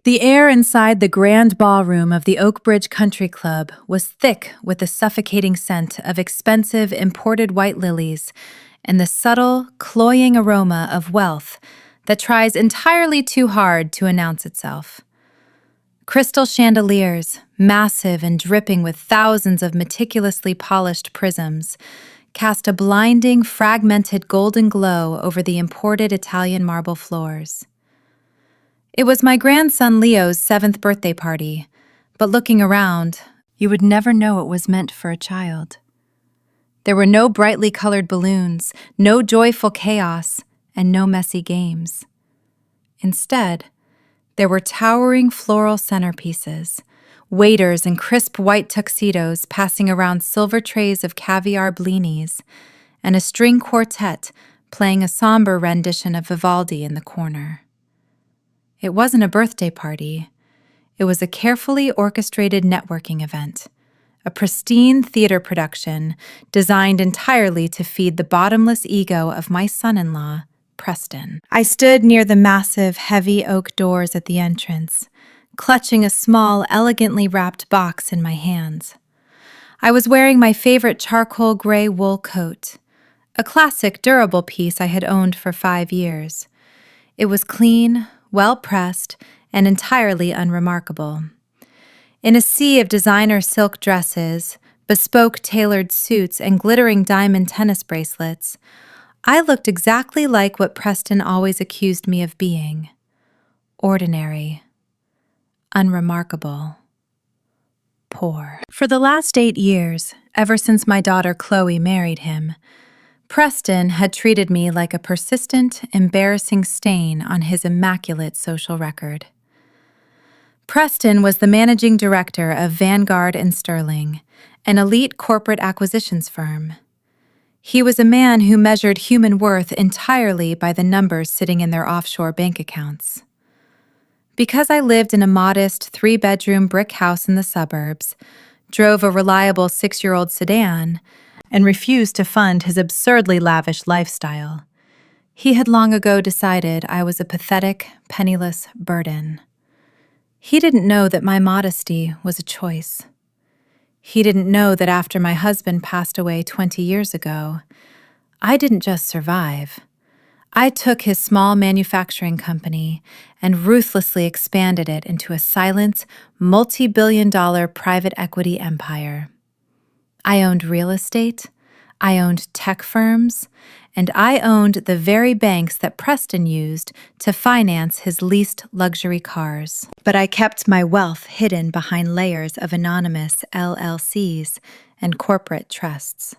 The air inside the grand ballroom of the Oakbridge Country Club was thick with the suffocating scent of expensive imported white lilies and the subtle, cloying aroma of wealth that tries entirely too hard to announce itself. Crystal chandeliers, massive and dripping with thousands of meticulously polished prisms, cast a blinding, fragmented golden glow over the imported Italian marble floors. It was my grandson Leo's 7th birthday party, but looking around, you would never know it was meant for a child. There were no brightly colored balloons, no joyful chaos, and no messy games. Instead, there were towering floral centerpieces, waiters in crisp white tuxedos passing around silver trays of caviar blinis, and a string quartet playing a somber rendition of Vivaldi in the corner. It wasn't a birthday party. It was a carefully orchestrated networking event, a pristine theater production designed entirely to feed the bottomless ego of my son-in-law, Preston. I stood near the massive, heavy oak doors at the entrance, clutching a small, elegantly wrapped box in my hands. I was wearing my favorite charcoal gray wool coat, a classic durable piece I had owned for 5 years. It was clean, well-pressed, and entirely unremarkable. In a sea of designer silk dresses, bespoke tailored suits, and glittering diamond tennis bracelets, I looked exactly like what Preston always accused me of being: ordinary, unremarkable, poor. For the last 8 years, ever since my daughter Chloe married him, Preston had treated me like a persistent, embarrassing stain on his immaculate social record. Preston was the managing director of Vanguard and Sterling, an elite corporate acquisitions firm. He was a man who measured human worth entirely by the numbers sitting in their offshore bank accounts. Because I lived in a modest 3-bedroom brick house in the suburbs, drove a reliable 6-year-old sedan, and refused to fund his absurdly lavish lifestyle, he had long ago decided I was a pathetic, penniless burden. He didn't know that my modesty was a choice. He didn't know that after my husband passed away 20 years ago, I didn't just survive. I took his small manufacturing company and ruthlessly expanded it into a silent, multi-billion-dollar private equity empire. I owned real estate, I owned tech firms, and I owned the very banks that Preston used to finance his leased luxury cars. But I kept my wealth hidden behind layers of anonymous LLCs and corporate trusts.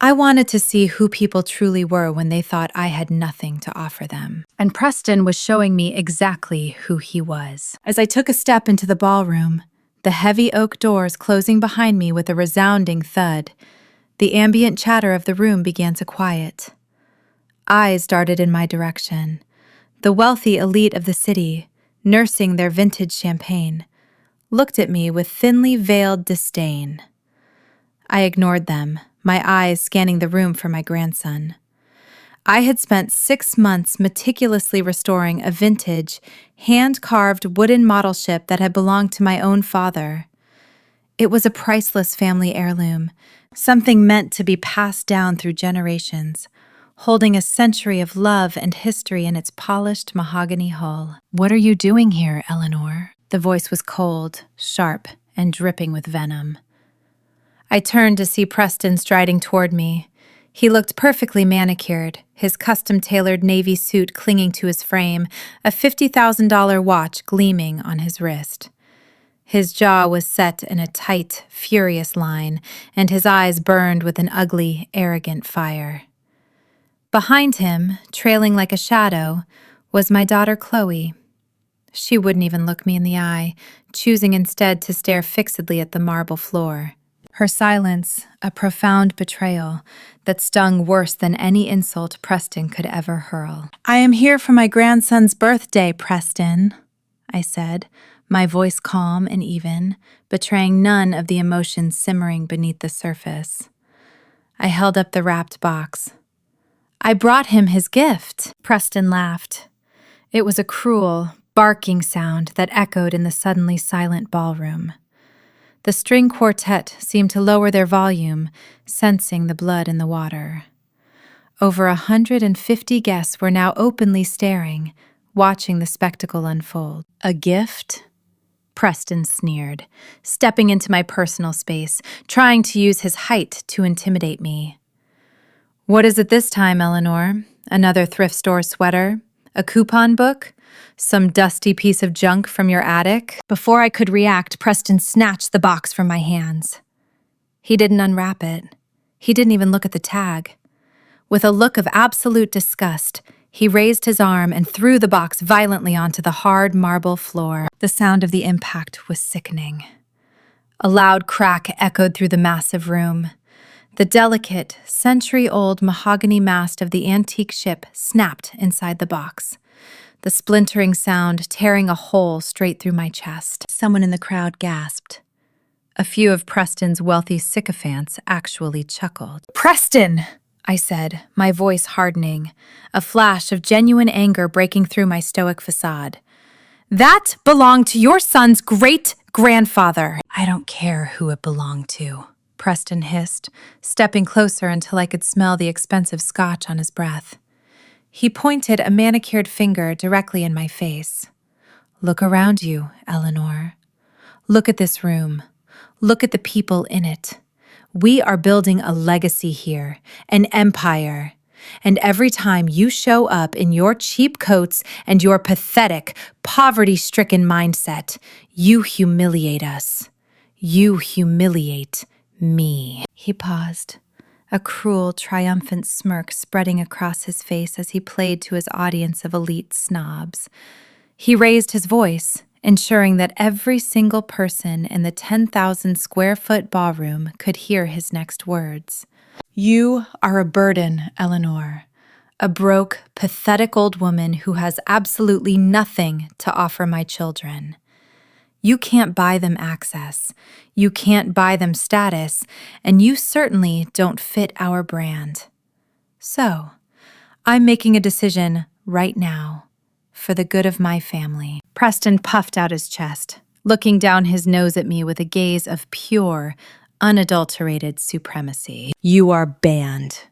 I wanted to see who people truly were when they thought I had nothing to offer them. And Preston was showing me exactly who he was. As I took a step into the ballroom, the heavy oak doors closing behind me with a resounding thud, the ambient chatter of the room began to quiet. Eyes darted in my direction. The wealthy elite of the city, nursing their vintage champagne, looked at me with thinly veiled disdain. I ignored them, my eyes scanning the room for my grandson. I had spent 6 months meticulously restoring a vintage, hand-carved wooden model ship that had belonged to my own father. It was a priceless family heirloom, something meant to be passed down through generations, holding a century of love and history in its polished mahogany hull. "What are you doing here, Eleanor?" The voice was cold, sharp, and dripping with venom. I turned to see Preston striding toward me. He looked perfectly manicured, his custom-tailored navy suit clinging to his frame, a $50,000 watch gleaming on his wrist. His jaw was set in a tight, furious line, and his eyes burned with an ugly, arrogant fire. Behind him, trailing like a shadow, was my daughter Chloe. She wouldn't even look me in the eye, choosing instead to stare fixedly at the marble floor. Her silence, a profound betrayal that stung worse than any insult Preston could ever hurl. "I am here for my grandson's birthday, Preston," I said, my voice calm and even, betraying none of the emotions simmering beneath the surface. I held up the wrapped box. "I brought him his gift," Preston laughed. It was a cruel, barking sound that echoed in the suddenly silent ballroom. The string quartet seemed to lower their volume, sensing the blood in the water. Over 150 guests were now openly staring, watching the spectacle unfold. A gift? Preston sneered, stepping into my personal space, trying to use his height to intimidate me. What is it this time, Eleanor? Another thrift store sweater? A coupon book? Some dusty piece of junk from your attic? Before I could react, Preston snatched the box from my hands. He didn't unwrap it. He didn't even look at the tag. With a look of absolute disgust, he raised his arm and threw the box violently onto the hard marble floor. The sound of the impact was sickening. A loud crack echoed through the massive room. The delicate, century-old mahogany mast of the antique ship snapped inside the box, the splintering sound tearing a hole straight through my chest. Someone in the crowd gasped. A few of Preston's wealthy sycophants actually chuckled. "Preston!" I said, my voice hardening, a flash of genuine anger breaking through my stoic facade. "That belonged to your son's great-grandfather." "I don't care who it belonged to," Preston hissed, stepping closer until I could smell the expensive scotch on his breath. He pointed a manicured finger directly in my face. "Look around you, Eleanor. Look at this room. Look at the people in it. We are building a legacy here, an empire. And every time you show up in your cheap coats and your pathetic, poverty-stricken mindset, you humiliate us. You humiliate me." He paused, a cruel, triumphant smirk spreading across his face as he played to his audience of elite snobs. He raised his voice, ensuring that every single person in the 10,000-square-foot ballroom could hear his next words. "You are a burden, Eleanor. A broke, pathetic old woman who has absolutely nothing to offer my children. You can't buy them access, you can't buy them status, and you certainly don't fit our brand. So, I'm making a decision right now, for the good of my family." Preston puffed out his chest, looking down his nose at me with a gaze of pure, unadulterated supremacy. "You are banned,"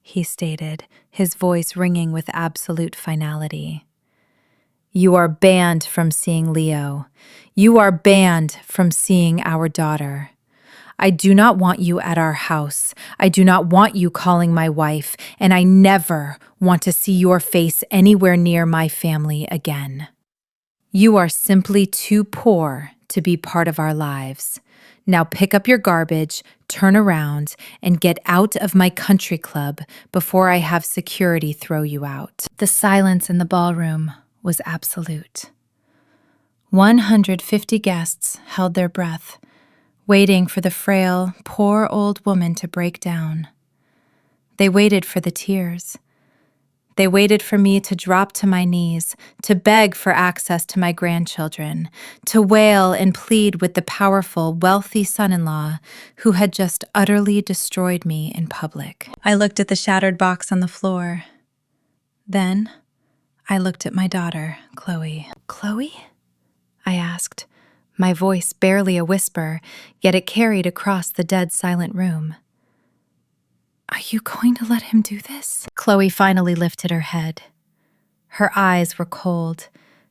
he stated, his voice ringing with absolute finality. "You are banned from seeing Leo. You are banned from seeing our daughter. I do not want you at our house. I do not want you calling my wife, and I never want to see your face anywhere near my family again. You are simply too poor to be part of our lives. Now pick up your garbage, turn around, and get out of my country club before I have security throw you out." The silence in the ballroom was absolute. 150 guests held their breath, waiting for the frail, poor old woman to break down. They waited for the tears. They waited for me to drop to my knees, to beg for access to my grandchildren, to wail and plead with the powerful, wealthy son-in-law who had just utterly destroyed me in public. I looked at the shattered box on the floor. Then, I looked at my daughter, Chloe. "Chloe?" I asked, my voice barely a whisper, yet it carried across the dead silent room. "Are you going to let him do this?" Chloe finally lifted her head. Her eyes were cold,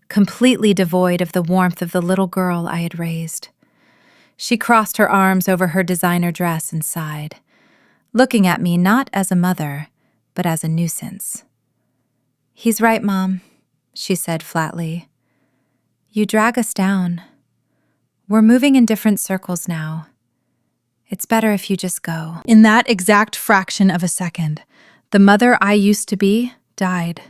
completely devoid of the warmth of the little girl I had raised. She crossed her arms over her designer dress and sighed, looking at me not as a mother, but as a nuisance. "He's right, Mom," she said flatly. "You drag us down. We're moving in different circles now. It's better if you just go." In that exact fraction of a second, the mother I used to be died.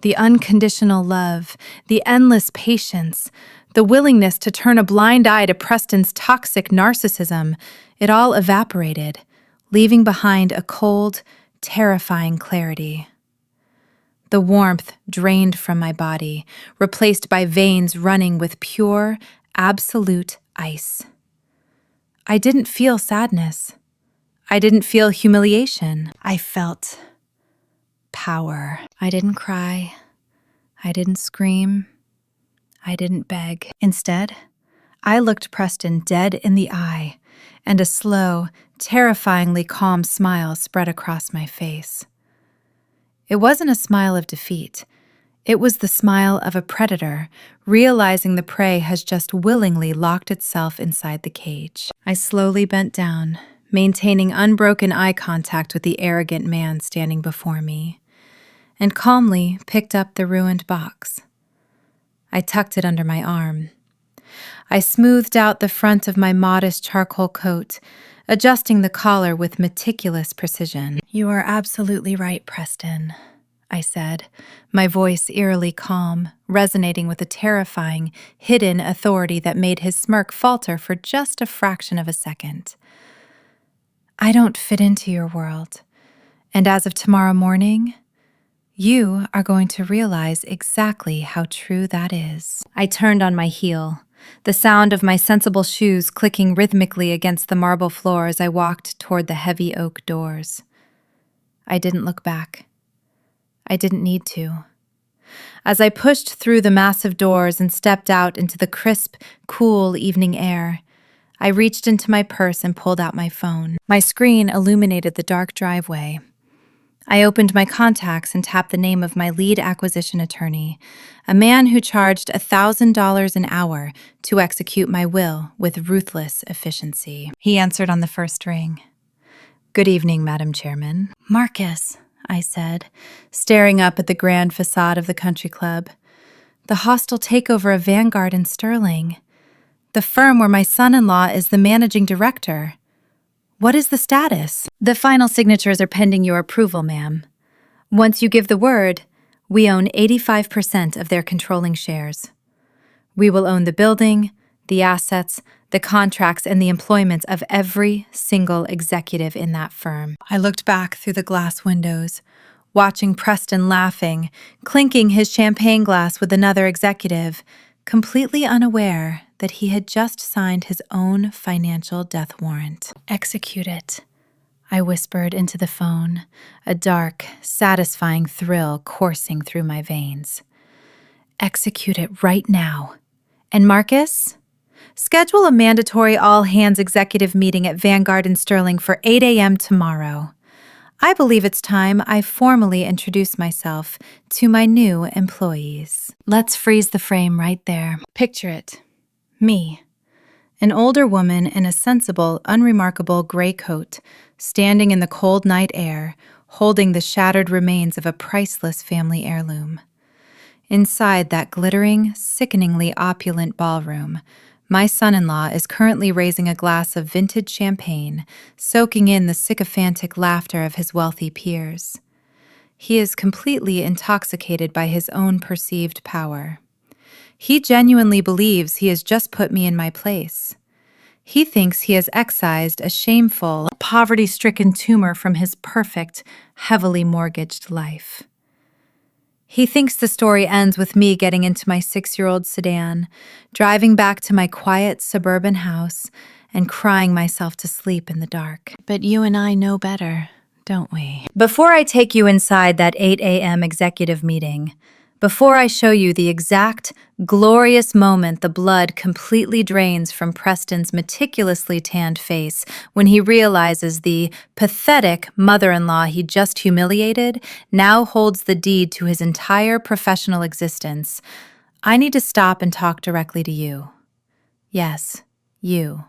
The unconditional love, the endless patience, the willingness to turn a blind eye to Preston's toxic narcissism, it all evaporated, leaving behind a cold, terrifying clarity. The warmth drained from my body, replaced by veins running with pure, absolute ice. I didn't feel sadness. I didn't feel humiliation. I felt power. I didn't cry. I didn't scream. I didn't beg. Instead, I looked Preston dead in the eye, and a slow, terrifyingly calm smile spread across my face. It wasn't a smile of defeat. It was the smile of a predator, realizing the prey has just willingly locked itself inside the cage. I slowly bent down, maintaining unbroken eye contact with the arrogant man standing before me, and calmly picked up the ruined box. I tucked it under my arm. I smoothed out the front of my modest charcoal coat, adjusting the collar with meticulous precision. "You are absolutely right, Preston," I said, my voice eerily calm, resonating with a terrifying, hidden authority that made his smirk falter for just a fraction of a second. "I don't fit into your world, and as of tomorrow morning, you are going to realize exactly how true that is." I turned on my heel, the sound of my sensible shoes clicking rhythmically against the marble floor as I walked toward the heavy oak doors. I didn't look back. I didn't need to. As I pushed through the massive doors and stepped out into the crisp, cool evening air, I reached into my purse and pulled out my phone. My screen illuminated the dark driveway. I opened my contacts and tapped the name of my lead acquisition attorney, a man who charged $1,000 an hour to execute my will with ruthless efficiency. He answered on the first ring. "Good evening, Madam Chairman." "Marcus," I said, staring up at the grand facade of the country club. "The hostile takeover of Vanguard in Sterling. The firm where my son-in-law is the managing director. What is the status?" "The final signatures are pending your approval, ma'am. Once you give the word, we own 85% of their controlling shares. We will own the building, the assets, the contracts, and the employment of every single executive in that firm." I looked back through the glass windows, watching Preston laughing, clinking his champagne glass with another executive, completely unaware that he had just signed his own financial death warrant. "Execute it," I whispered into the phone, a dark, satisfying thrill coursing through my veins. "Execute it right now. And Marcus, schedule a mandatory all-hands executive meeting at Vanguard in Sterling for 8 a.m. tomorrow. I believe it's time I formally introduce myself to my new employees." Let's freeze the frame right there. Picture it. Me, an older woman in a sensible, unremarkable gray coat, standing in the cold night air, holding the shattered remains of a priceless family heirloom. Inside that glittering, sickeningly opulent ballroom, my son-in-law is currently raising a glass of vintage champagne, soaking in the sycophantic laughter of his wealthy peers. He is completely intoxicated by his own perceived power. He genuinely believes he has just put me in my place. He thinks he has excised a shameful, poverty-stricken tumor from his perfect, heavily mortgaged life. He thinks the story ends with me getting into my 6-year-old sedan, driving back to my quiet suburban house, and crying myself to sleep in the dark. But you and I know better, don't we? Before I take you inside that 8 a.m. executive meeting, before I show you the exact, glorious moment the blood completely drains from Preston's meticulously tanned face when he realizes the pathetic mother-in-law he just humiliated now holds the deed to his entire professional existence, I need to stop and talk directly to you. Yes, you.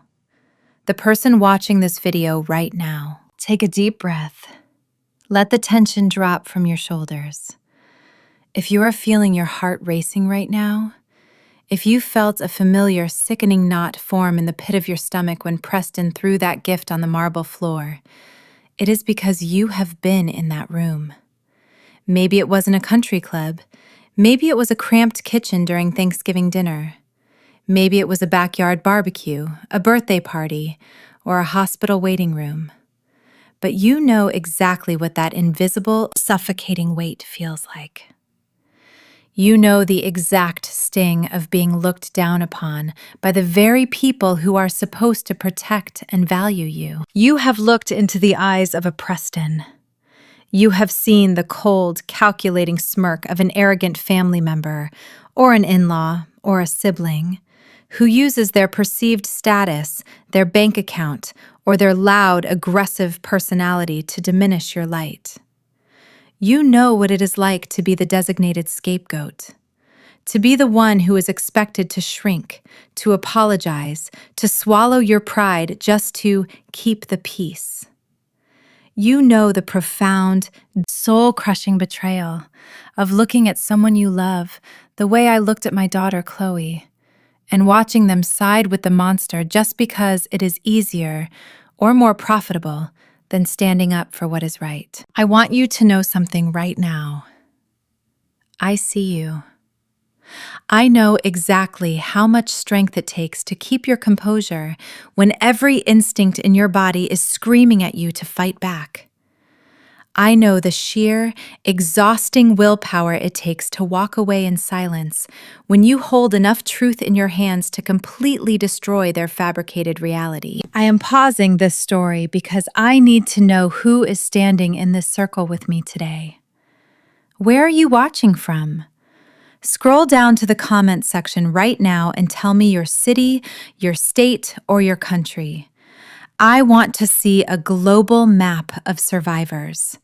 The person watching this video right now. Take a deep breath. Let the tension drop from your shoulders. If you are feeling your heart racing right now, if you felt a familiar, sickening knot form in the pit of your stomach when Preston threw that gift on the marble floor, it is because you have been in that room. Maybe it wasn't a country club. Maybe it was a cramped kitchen during Thanksgiving dinner. Maybe it was a backyard barbecue, a birthday party, or a hospital waiting room. But you know exactly what that invisible, suffocating weight feels like. You know the exact sting of being looked down upon by the very people who are supposed to protect and value you. You have looked into the eyes of a Preston. You have seen the cold, calculating smirk of an arrogant family member, or an in-law, or a sibling, who uses their perceived status, their bank account, or their loud, aggressive personality to diminish your light. You know what it is like to be the designated scapegoat, to be the one who is expected to shrink, to apologize, to swallow your pride just to keep the peace. You know the profound, soul-crushing betrayal of looking at someone you love the way I looked at my daughter, Chloe, and watching them side with the monster just because it is easier or more profitable than standing up for what is right. I want you to know something right now. I see you. I know exactly how much strength it takes to keep your composure when every instinct in your body is screaming at you to fight back. I know the sheer, exhausting willpower it takes to walk away in silence when you hold enough truth in your hands to completely destroy their fabricated reality. I am pausing this story because I need to know who is standing in this circle with me today. Where are you watching from? Scroll down to the comments section right now and tell me your city, your state, or your country. I want to see a global map of survivors.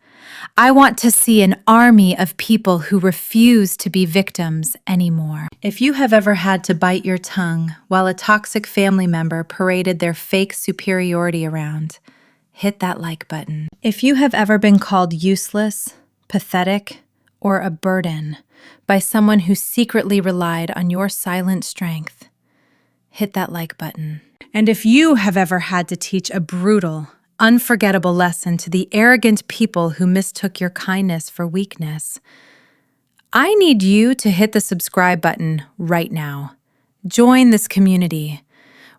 I want to see an army of people who refuse to be victims anymore. If you have ever had to bite your tongue while a toxic family member paraded their fake superiority around, hit that like button. If you have ever been called useless, pathetic, or a burden by someone who secretly relied on your silent strength, hit that like button. And if you have ever had to teach a brutal, unforgettable lesson to the arrogant people who mistook your kindness for weakness, I need you to hit the subscribe button right now. Join this community.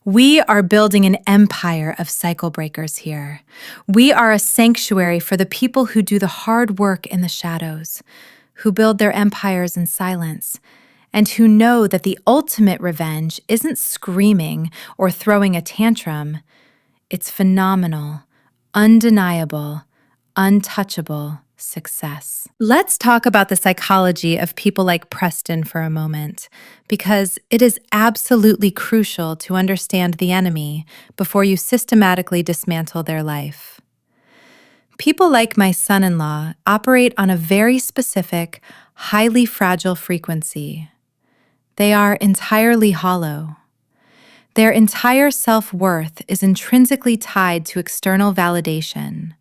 We are building an empire of cycle breakers here. We are a sanctuary for the people who do the hard work in the shadows, who build their empires in silence, and who know that the ultimate revenge isn't screaming or throwing a tantrum. It's phenomenal, undeniable, untouchable success. Let's talk about the psychology of people like Preston for a moment, because it is absolutely crucial to understand the enemy before you systematically dismantle their life. People like my son-in-law operate on a very specific, highly fragile frequency. They are entirely hollow. Their entire self-worth is intrinsically tied to external validation.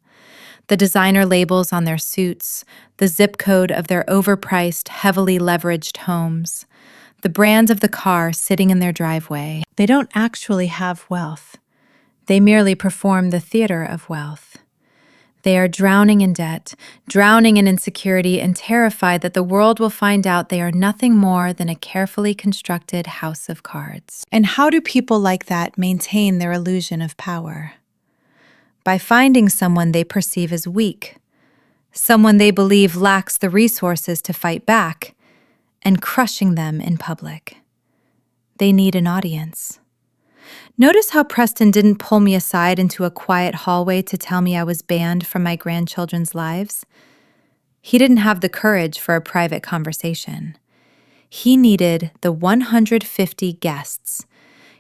The designer labels on their suits, the zip code of their overpriced, heavily leveraged homes, the brand of the car sitting in their driveway. They don't actually have wealth. They merely perform the theater of wealth. They are drowning in debt, drowning in insecurity, and terrified that the world will find out they are nothing more than a carefully constructed house of cards. And how do people like that maintain their illusion of power? By finding someone they perceive as weak, someone they believe lacks the resources to fight back, and crushing them in public. They need an audience. Notice how Preston didn't pull me aside into a quiet hallway to tell me I was banned from my grandchildren's lives. He didn't have the courage for a private conversation. He needed the 150 guests.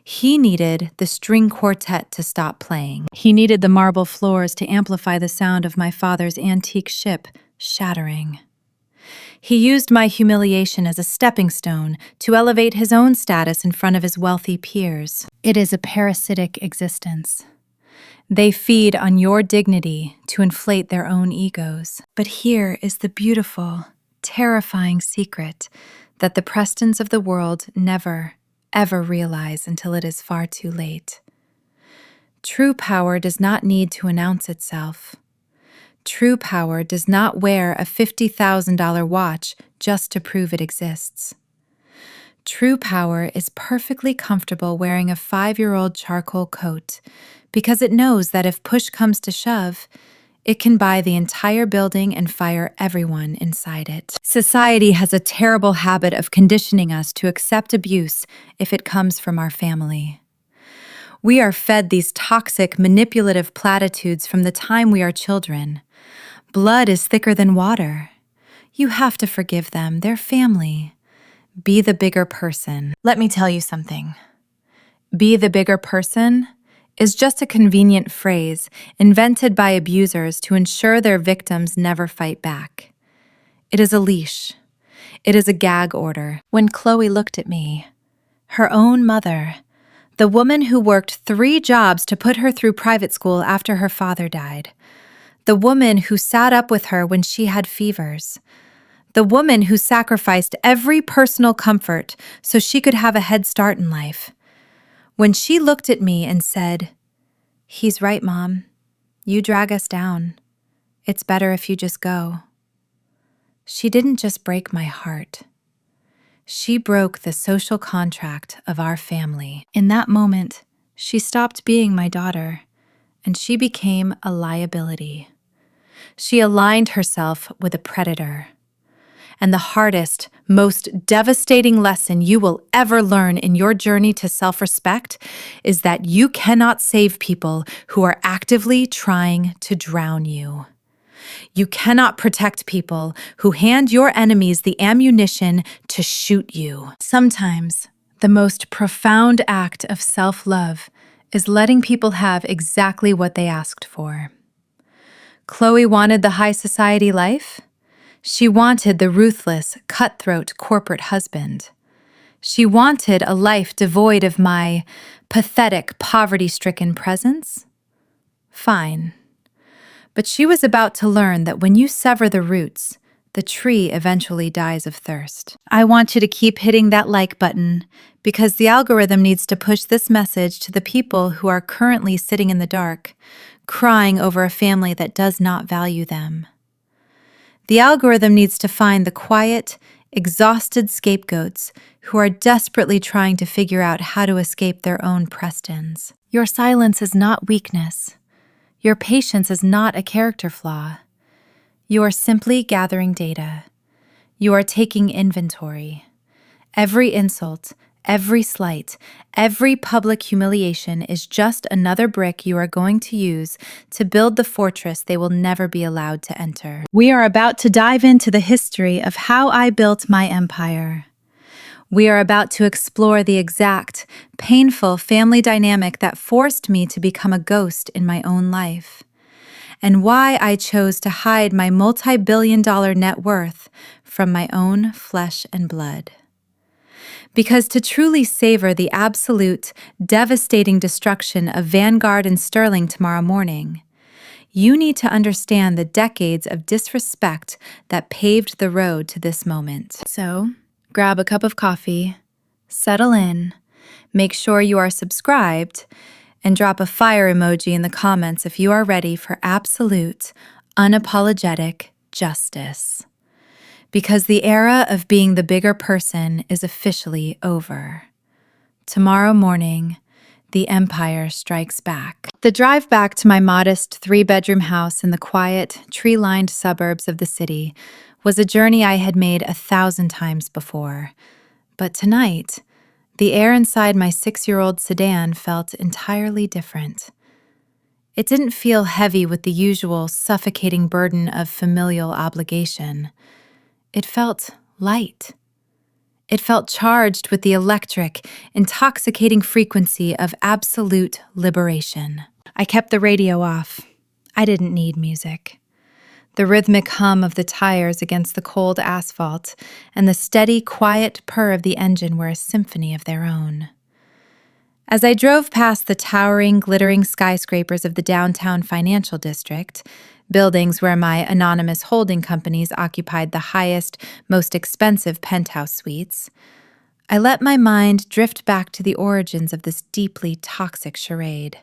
He needed the string quartet to stop playing. He needed the marble floors to amplify the sound of my father's antique ship shattering. He used my humiliation as a stepping stone to elevate his own status in front of his wealthy peers. It is a parasitic existence. They feed on your dignity to inflate their own egos. But here is the beautiful, terrifying secret that the Prestons of the world never, ever realize until it is far too late. True power does not need to announce itself. True power does not wear a $50,000 watch just to prove it exists. True power is perfectly comfortable wearing a 5-year-old charcoal coat because it knows that if push comes to shove, it can buy the entire building and fire everyone inside it. Society has a terrible habit of conditioning us to accept abuse if it comes from our family. We are fed these toxic, manipulative platitudes from the time we are children. Blood is thicker than water. You have to forgive them, they're family. Be the bigger person. Let me tell you something. Be the bigger person is just a convenient phrase invented by abusers to ensure their victims never fight back. It is a leash. It is a gag order. When Chloe looked at me, her own mother, the woman who worked 3 jobs to put her through private school after her father died, the woman who sat up with her when she had fevers, the woman who sacrificed every personal comfort so she could have a head start in life. When she looked at me and said, "He's right, Mom. You drag us down. It's better if you just go." She didn't just break my heart. She broke the social contract of our family. In that moment, she stopped being my daughter, and she became a liability. She aligned herself with a predator. And the hardest, most devastating lesson you will ever learn in your journey to self-respect is that you cannot save people who are actively trying to drown you. You cannot protect people who hand your enemies the ammunition to shoot you. Sometimes, the most profound act of self-love is letting people have exactly what they asked for. Chloe wanted the high society life. She wanted the ruthless, cutthroat corporate husband. She wanted a life devoid of my pathetic, poverty-stricken presence. Fine. But she was about to learn that when you sever the roots, the tree eventually dies of thirst. I want you to keep hitting that like button because the algorithm needs to push this message to the people who are currently sitting in the dark, crying over a family that does not value them. The algorithm needs to find the quiet, exhausted scapegoats who are desperately trying to figure out how to escape their own Prestons. Your silence is not weakness. Your patience is not a character flaw. You are simply gathering data. You are taking inventory. Every insult, every slight, every public humiliation is just another brick you are going to use to build the fortress they will never be allowed to enter. We are about to dive into the history of how I built my empire. We are about to explore the exact, painful family dynamic that forced me to become a ghost in my own life, and why I chose to hide my multi-billion-dollar net worth from my own flesh and blood. Because to truly savor the absolute, devastating destruction of Vanguard and Sterling tomorrow morning, you need to understand the decades of disrespect that paved the road to this moment. So, grab a cup of coffee, settle in, make sure you are subscribed, and drop a fire emoji in the comments if you are ready for absolute, unapologetic justice. Because the era of being the bigger person is officially over. Tomorrow morning, the empire strikes back. The drive back to my modest 3-bedroom house in the quiet, tree-lined suburbs of the city was a journey I had made 1,000 times before. But tonight, the air inside my 6-year-old sedan felt entirely different. It didn't feel heavy with the usual suffocating burden of familial obligation. It felt light. It felt charged with the electric, intoxicating frequency of absolute liberation. I kept the radio off. I didn't need music. The rhythmic hum of the tires against the cold asphalt and the steady, quiet purr of the engine were a symphony of their own. As I drove past the towering, glittering skyscrapers of the downtown financial district, buildings where my anonymous holding companies occupied the highest, most expensive penthouse suites, I let my mind drift back to the origins of this deeply toxic charade.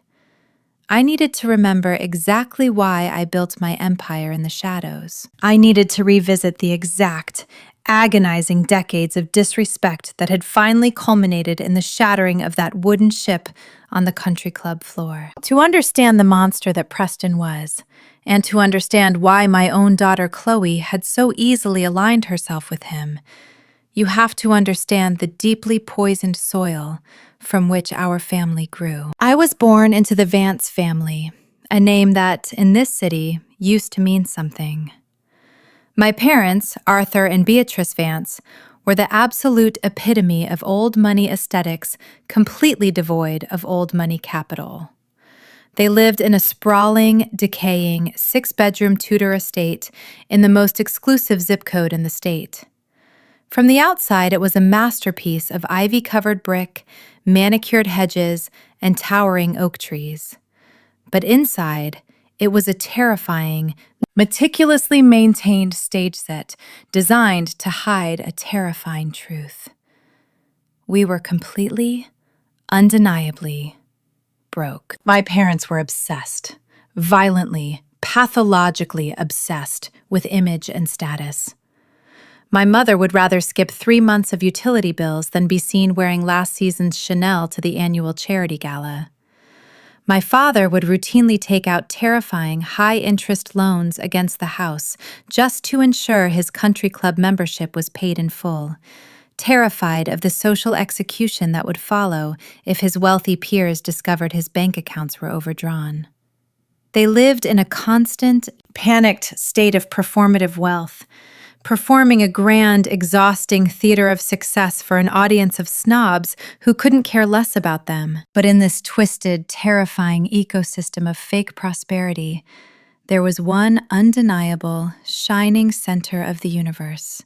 I needed to remember exactly why I built my empire in the shadows. I needed to revisit the exact, agonizing decades of disrespect that had finally culminated in the shattering of that wooden ship on the country club floor. To understand the monster that Preston was, and to understand why my own daughter Chloe had so easily aligned herself with him, you have to understand the deeply poisoned soil from which our family grew. I was born into the Vance family, a name that, in this city, used to mean something. My parents, Arthur and Beatrice Vance, were the absolute epitome of old money aesthetics, completely devoid of old money capital. They lived in a sprawling, decaying, 6-bedroom Tudor estate in the most exclusive zip code in the state. From the outside, it was a masterpiece of ivy-covered brick, manicured hedges, and towering oak trees. But inside, it was a terrifying, meticulously maintained stage set designed to hide a terrifying truth. We were completely, undeniably broke. My parents were obsessed, violently, pathologically obsessed with image and status. My mother would rather skip 3 months of utility bills than be seen wearing last season's Chanel to the annual charity gala. My father would routinely take out terrifying, high-interest loans against the house just to ensure his country club membership was paid in full, terrified of the social execution that would follow if his wealthy peers discovered his bank accounts were overdrawn. They lived in a constant, panicked state of performative wealth, performing a grand, exhausting theater of success for an audience of snobs who couldn't care less about them. But in this twisted, terrifying ecosystem of fake prosperity, there was one undeniable, shining center of the universe.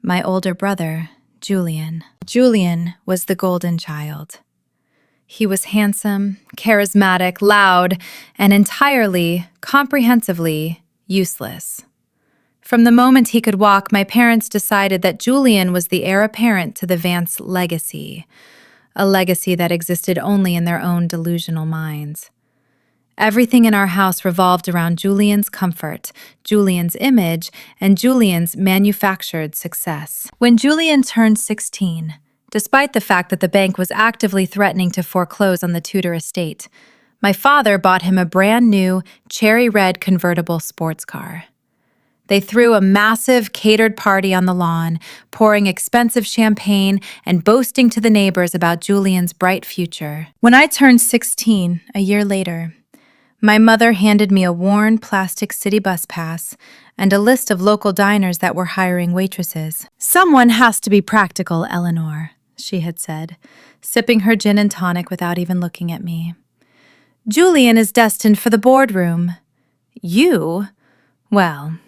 My older brother, Julian. Julian was the golden child. He was handsome, charismatic, loud, and entirely, comprehensively useless. From the moment he could walk, my parents decided that Julian was the heir apparent to the Vance legacy, a legacy that existed only in their own delusional minds. Everything in our house revolved around Julian's comfort, Julian's image, and Julian's manufactured success. When Julian turned 16, despite the fact that the bank was actively threatening to foreclose on the Tudor estate, my father bought him a brand new, cherry red convertible sports car. They threw a massive, catered party on the lawn, pouring expensive champagne and boasting to the neighbors about Julian's bright future. When I turned 16, a year later, my mother handed me a worn plastic city bus pass and a list of local diners that were hiring waitresses. "Someone has to be practical, Eleanor," she had said, sipping her gin and tonic without even looking at me. "Julian is destined for the boardroom. You? Well,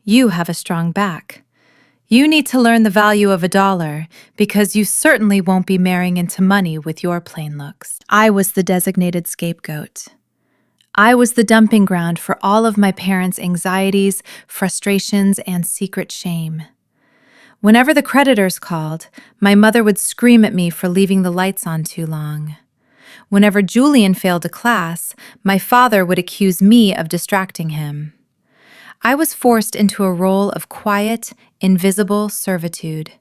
you have a strong back. You need to learn the value of $1 because you certainly won't be marrying into money with your plain looks." I was the designated scapegoat. I was the dumping ground for all of my parents' anxieties, frustrations, and secret shame. Whenever the creditors called, my mother would scream at me for leaving the lights on too long. Whenever Julian failed a class, my father would accuse me of distracting him. I was forced into a role of quiet, invisible servitude,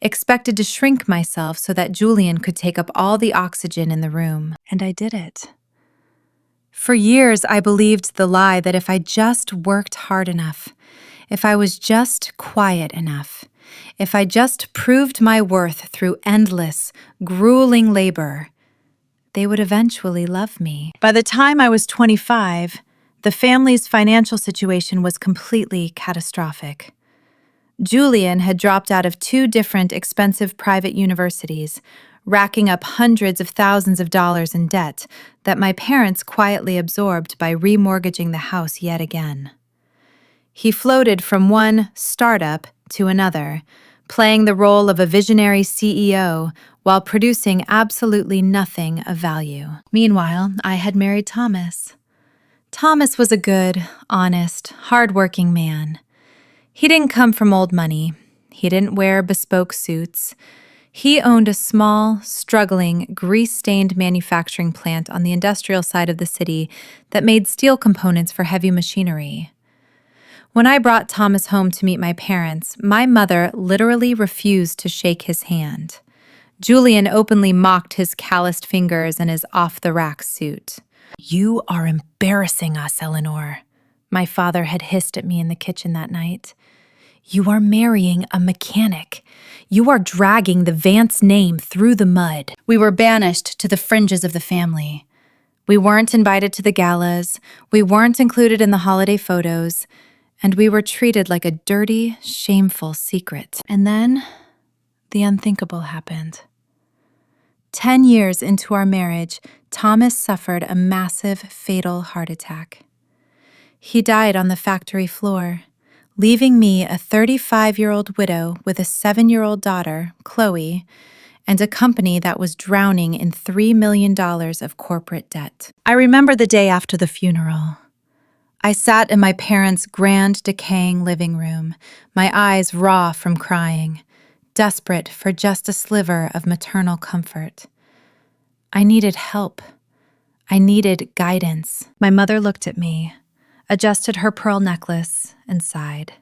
expected to shrink myself so that Julian could take up all the oxygen in the room. And I did it. For years, I believed the lie that if I just worked hard enough, if I was just quiet enough, if I just proved my worth through endless, grueling labor, they would eventually love me. By the time I was 25, the family's financial situation was completely catastrophic. Julian had dropped out of 2 different expensive private universities, racking up hundreds of thousands of dollars in debt that my parents quietly absorbed by remortgaging the house yet again. He floated from one startup to another, playing the role of a visionary CEO while producing absolutely nothing of value. Meanwhile, I had married Thomas. Thomas was a good, honest, hard-working man. He didn't come from old money. He didn't wear bespoke suits. He owned a small, struggling, grease-stained manufacturing plant on the industrial side of the city that made steel components for heavy machinery. When I brought Thomas home to meet my parents, my mother literally refused to shake his hand. Julian openly mocked his calloused fingers and his off-the-rack suit. "You are embarrassing us, Eleanor," my father had hissed at me in the kitchen that night. "You are marrying a mechanic. You are dragging the Vance name through the mud." We were banished to the fringes of the family. We weren't invited to the galas. We weren't included in the holiday photos. and we were treated like a dirty, shameful secret. And then, the unthinkable happened. 10 years into our marriage, Thomas suffered a massive, fatal heart attack. He died on the factory floor, leaving me a 35-year-old widow with a 7-year-old daughter, Chloe, and a company that was drowning in $3 million of corporate debt. I remember the day after the funeral. I sat in my parents' grand, decaying living room, my eyes raw from crying, desperate for just a sliver of maternal comfort. I needed help. I needed guidance. My mother looked at me, adjusted her pearl necklace, and sighed.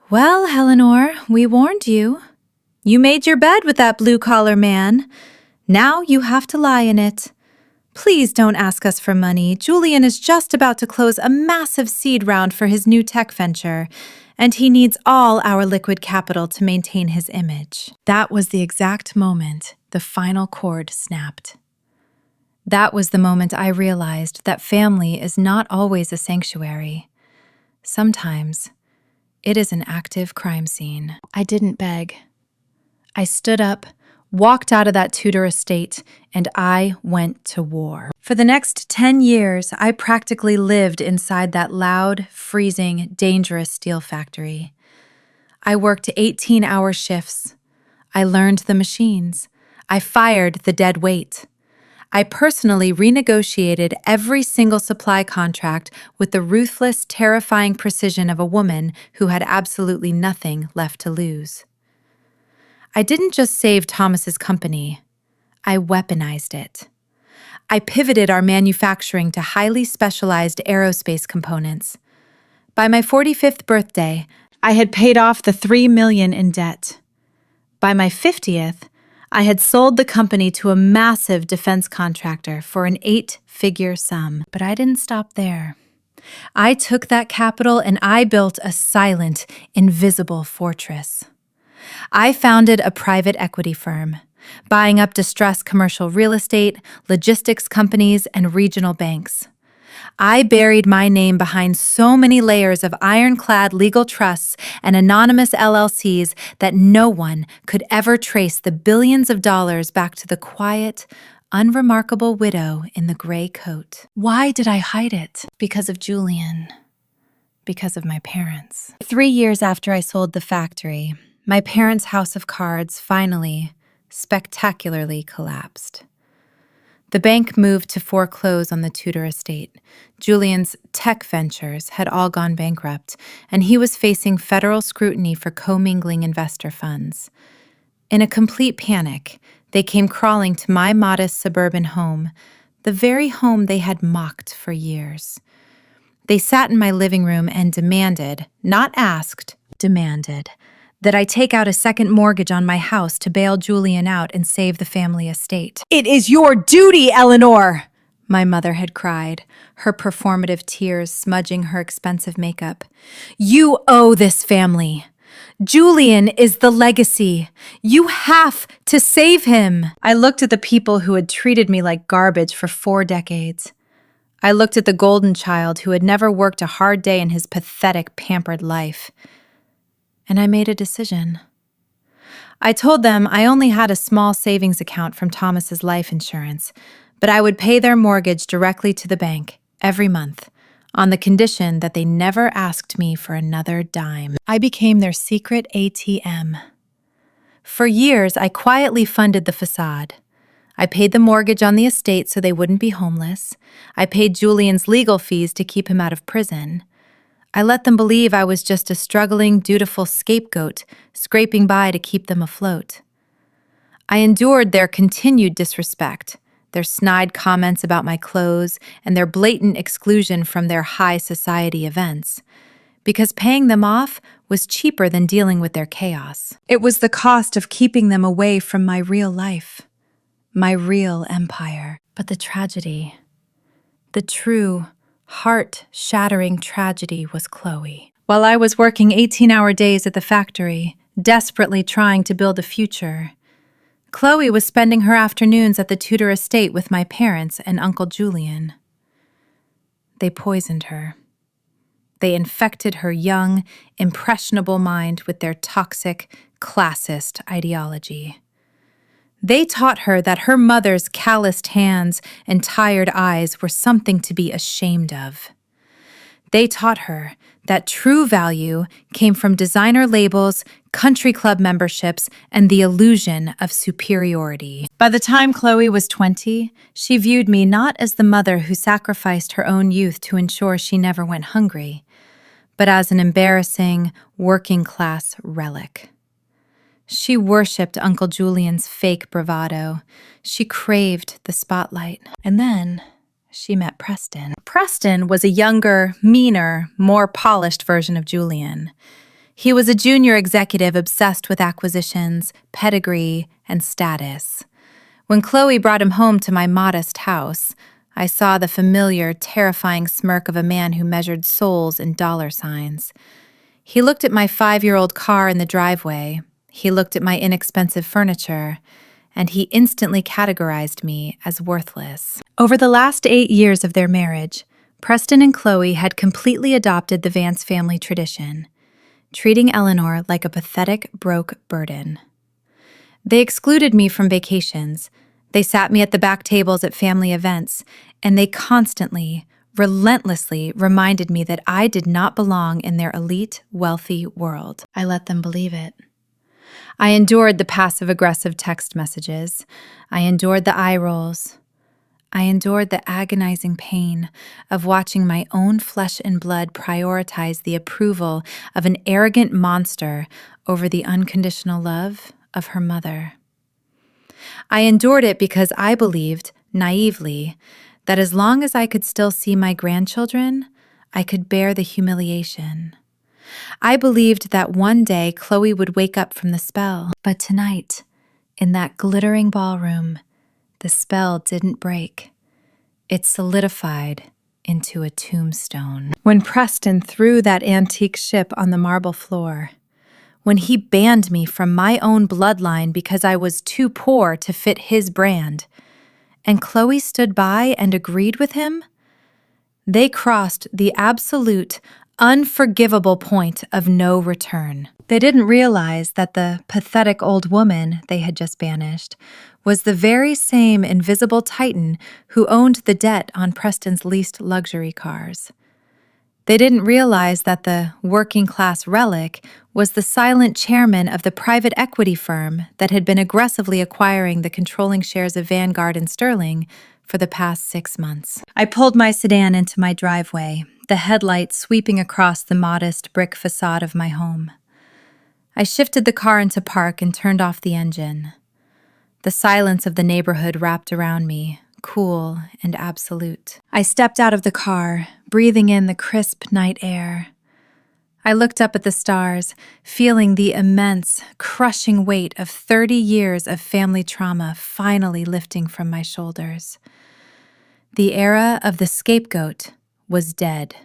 "Well, Eleanor, we warned you. You made your bed with that blue-collar man. Now you have to lie in it. Please don't ask us for money. Julian is just about to close a massive seed round for his new tech venture, and he needs all our liquid capital to maintain his image." That was the exact moment the final cord snapped. That was the moment I realized that family is not always a sanctuary. Sometimes it is an active crime scene. I didn't beg. I stood up, walked out of that Tudor estate, and I went to war. For the next 10 years, I practically lived inside that loud, freezing, dangerous steel factory. I worked 18-hour shifts. I learned the machines. I fired the dead weight. I personally renegotiated every single supply contract with the ruthless, terrifying precision of a woman who had absolutely nothing left to lose. I didn't just save Thomas's company. I weaponized it. I pivoted our manufacturing to highly specialized aerospace components. By my 45th birthday, I had paid off the $3 million in debt. By my 50th, I had sold the company to a massive defense contractor for an 8-figure sum. But I didn't stop there. I took that capital and I built a silent, invisible fortress. I founded a private equity firm, buying up distressed commercial real estate, logistics companies, and regional banks. I buried my name behind so many layers of ironclad legal trusts and anonymous LLCs that no one could ever trace the billions of dollars back to the quiet, unremarkable widow in the gray coat. Why did I hide it? Because of Julian. Because of my parents. 3 years after I sold the factory, my parents' house of cards finally, spectacularly collapsed. The bank moved to foreclose on the Tudor estate. Julian's tech ventures had all gone bankrupt, and he was facing federal scrutiny for commingling investor funds. In a complete panic, they came crawling to my modest suburban home, the very home they had mocked for years. They sat in my living room and demanded, not asked, demanded, that I take out a second mortgage on my house to bail Julian out and save the family estate. "It is your duty, Eleanor!" my mother had cried, her performative tears smudging her expensive makeup. "You owe this family. Julian is the legacy. You have to save him." I looked at the people who had treated me like garbage for 4 decades. I looked at the golden child who had never worked a hard day in his pathetic, pampered life. And I made a decision. I told them I only had a small savings account from Thomas's life insurance, but I would pay their mortgage directly to the bank every month, on the condition that they never asked me for another dime. I became their secret ATM. For years, I quietly funded the facade. I paid the mortgage on the estate so they wouldn't be homeless. I paid Julian's legal fees to keep him out of prison. I let them believe I was just a struggling, dutiful scapegoat, scraping by to keep them afloat. I endured their continued disrespect, their snide comments about my clothes, and their blatant exclusion from their high society events, because paying them off was cheaper than dealing with their chaos. It was the cost of keeping them away from my real life, my real empire. But the tragedy, the true, heart-shattering tragedy was Chloe. While I was working 18-hour days at the factory, desperately trying to build a future, Chloe was spending her afternoons at the Tudor estate with my parents and Uncle Julian. They poisoned her. They infected her young, impressionable mind with their toxic, classist ideology. They taught her that her mother's calloused hands and tired eyes were something to be ashamed of. They taught her that true value came from designer labels, country club memberships, and the illusion of superiority. By the time Chloe was 20, she viewed me not as the mother who sacrificed her own youth to ensure she never went hungry, but as an embarrassing, working-class relic. She worshipped Uncle Julian's fake bravado. She craved the spotlight. And then she met Preston. Preston was a younger, meaner, more polished version of Julian. He was a junior executive obsessed with acquisitions, pedigree, and status. When Chloe brought him home to my modest house, I saw the familiar, terrifying smirk of a man who measured souls in dollar signs. He looked at my 5-year-old car in the driveway. He looked at my inexpensive furniture, and he instantly categorized me as worthless. Over the last 8 years of their marriage, Preston and Chloe had completely adopted the Vance family tradition, treating Eleanor like a pathetic, broke burden. They excluded me from vacations. They sat me at the back tables at family events, and they constantly, relentlessly reminded me that I did not belong in their elite, wealthy world. I let them believe it. I endured the passive-aggressive text messages. I endured the eye rolls. I endured the agonizing pain of watching my own flesh and blood prioritize the approval of an arrogant monster over the unconditional love of her mother. I endured it because I believed, naively, that as long as I could still see my grandchildren, I could bear the humiliation. I believed that one day Chloe would wake up from the spell. But tonight, in that glittering ballroom, the spell didn't break. It solidified into a tombstone. When Preston threw that antique ship on the marble floor, when he banned me from my own bloodline because I was too poor to fit his brand, and Chloe stood by and agreed with him, they crossed the absolute, unforgivable point of no return. They didn't realize that the pathetic old woman they had just banished was the very same invisible titan who owned the debt on Preston's leased luxury cars. They didn't realize that the working-class relic was the silent chairman of the private equity firm that had been aggressively acquiring the controlling shares of Vanguard and Sterling for the past 6 months. I pulled my sedan into my driveway, the headlights sweeping across the modest brick facade of my home. I shifted the car into park and turned off the engine. The silence of the neighborhood wrapped around me, cool and absolute. I stepped out of the car, breathing in the crisp night air. I looked up at the stars, feeling the immense, crushing weight of 30 years of family trauma finally lifting from my shoulders. The era of the scapegoat was dead.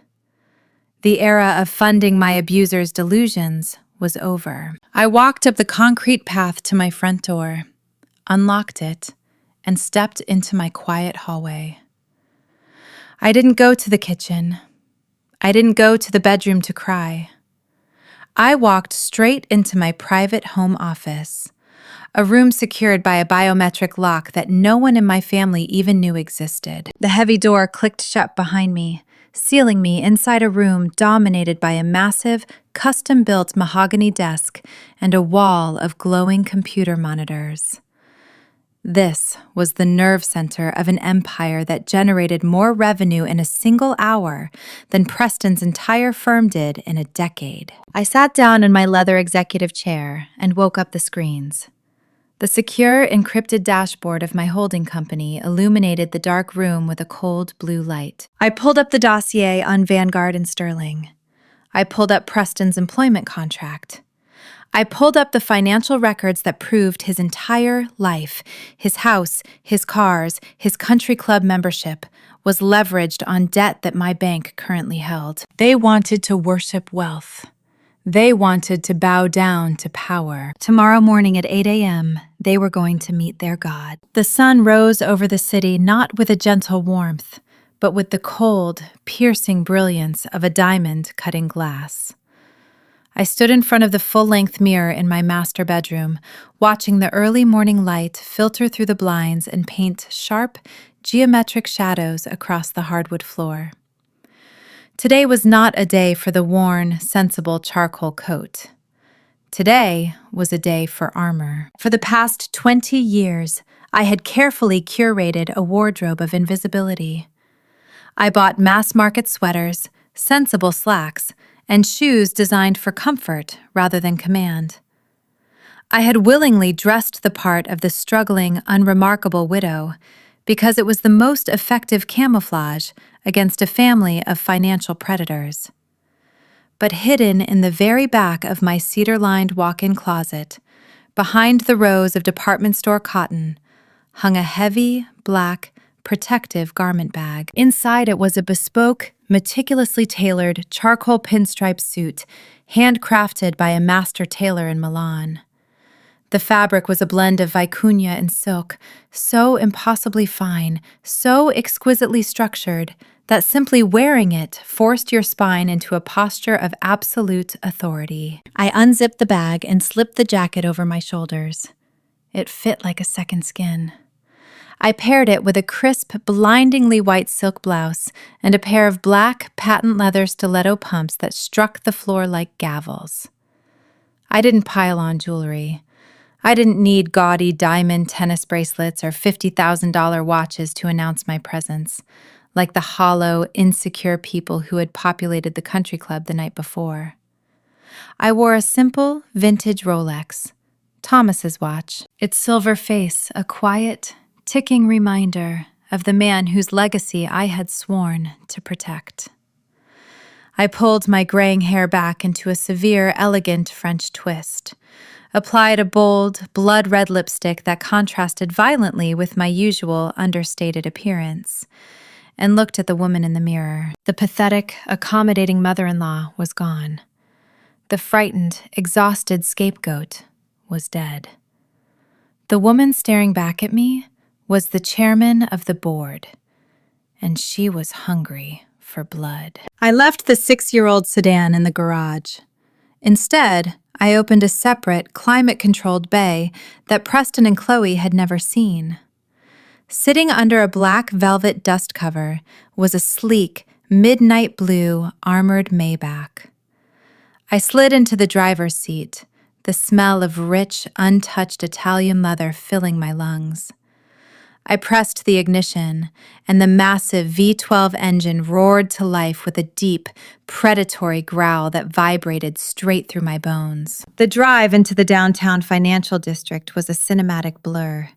The era of funding my abuser's delusions was over. I walked up the concrete path to my front door, unlocked it, and stepped into my quiet hallway. I didn't go to the kitchen. I didn't go to the bedroom to cry. I walked straight into my private home office, a room secured by a biometric lock that no one in my family even knew existed. The heavy door clicked shut behind me, sealing me inside a room dominated by a massive, custom-built mahogany desk and a wall of glowing computer monitors. This was the nerve center of an empire that generated more revenue in a single hour than Preston's entire firm did in a decade. I sat down in my leather executive chair and woke up the screens. The secure, encrypted dashboard of my holding company illuminated the dark room with a cold blue light. I pulled up the dossier on Vanguard and Sterling. I pulled up Preston's employment contract. I pulled up the financial records that proved his entire life, his house, his cars, his country club membership, was leveraged on debt that my bank currently held. They wanted to worship wealth. They wanted to bow down to power. Tomorrow morning at 8 a.m., they were going to meet their God. The sun rose over the city not with a gentle warmth, but with the cold, piercing brilliance of a diamond cutting glass. I stood in front of the full-length mirror in my master bedroom, watching the early morning light filter through the blinds and paint sharp, geometric shadows across the hardwood floor. Today was not a day for the worn, sensible charcoal coat. Today was a day for armor. For the past 20 years, I had carefully curated a wardrobe of invisibility. I bought mass-market sweaters, sensible slacks, and shoes designed for comfort rather than command. I had willingly dressed the part of the struggling, unremarkable widow because it was the most effective camouflage against a family of financial predators. But hidden in the very back of my cedar-lined walk-in closet, behind the rows of department store cotton, hung a heavy, black, protective garment bag. Inside it was a bespoke, meticulously tailored charcoal pinstripe suit, handcrafted by a master tailor in Milan. The fabric was a blend of vicuña and silk, so impossibly fine, so exquisitely structured, that simply wearing it forced your spine into a posture of absolute authority. I unzipped the bag and slipped the jacket over my shoulders. It fit like a second skin. I paired it with a crisp, blindingly white silk blouse and a pair of black, patent leather stiletto pumps that struck the floor like gavels. I didn't pile on jewelry. I didn't need gaudy diamond tennis bracelets or $50,000 watches to announce my presence, like the hollow, insecure people who had populated the country club the night before. I wore a simple, vintage Rolex, Thomas's watch, its silver face a quiet, ticking reminder of the man whose legacy I had sworn to protect. I pulled my graying hair back into a severe, elegant French twist, applied a bold, blood-red lipstick that contrasted violently with my usual understated appearance, and looked at the woman in the mirror. The pathetic, accommodating mother-in-law was gone. The frightened, exhausted scapegoat was dead. The woman staring back at me was the chairman of the board, and she was hungry for blood. I left the 6-year-old sedan in the garage. Instead, I opened a separate, climate-controlled bay that Preston and Chloe had never seen. Sitting under a black velvet dust cover was a sleek, midnight blue, armored Maybach. I slid into the driver's seat, the smell of rich, untouched Italian leather filling my lungs. I pressed the ignition, and the massive V12 engine roared to life with a deep, predatory growl that vibrated straight through my bones. The drive into the downtown financial district was a cinematic blur.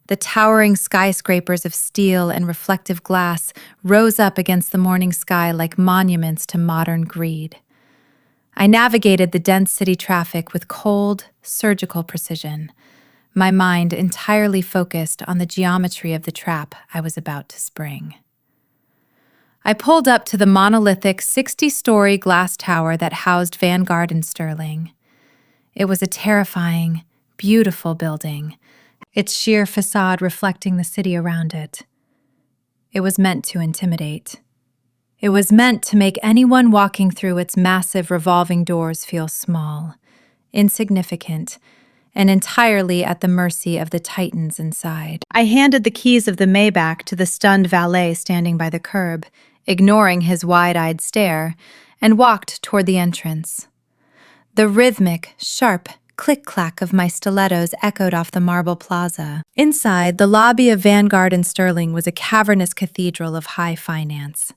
The towering skyscrapers of steel and reflective glass rose up against the morning sky like monuments to modern greed. I navigated the dense city traffic with cold, surgical precision, my mind entirely focused on the geometry of the trap I was about to spring. I pulled up to the monolithic 60-story glass tower that housed Vanguard and Sterling. It was a terrifying, beautiful building, its sheer facade reflecting the city around it. It was meant to intimidate. It was meant to make anyone walking through its massive revolving doors feel small, insignificant, and entirely at the mercy of the titans inside. I handed the keys of the Maybach to the stunned valet standing by the curb, ignoring his wide-eyed stare, and walked toward the entrance. The rhythmic, sharp click-clack of my stilettos echoed off the marble plaza. Inside, the lobby of Vanguard and Sterling was a cavernous cathedral of high finance.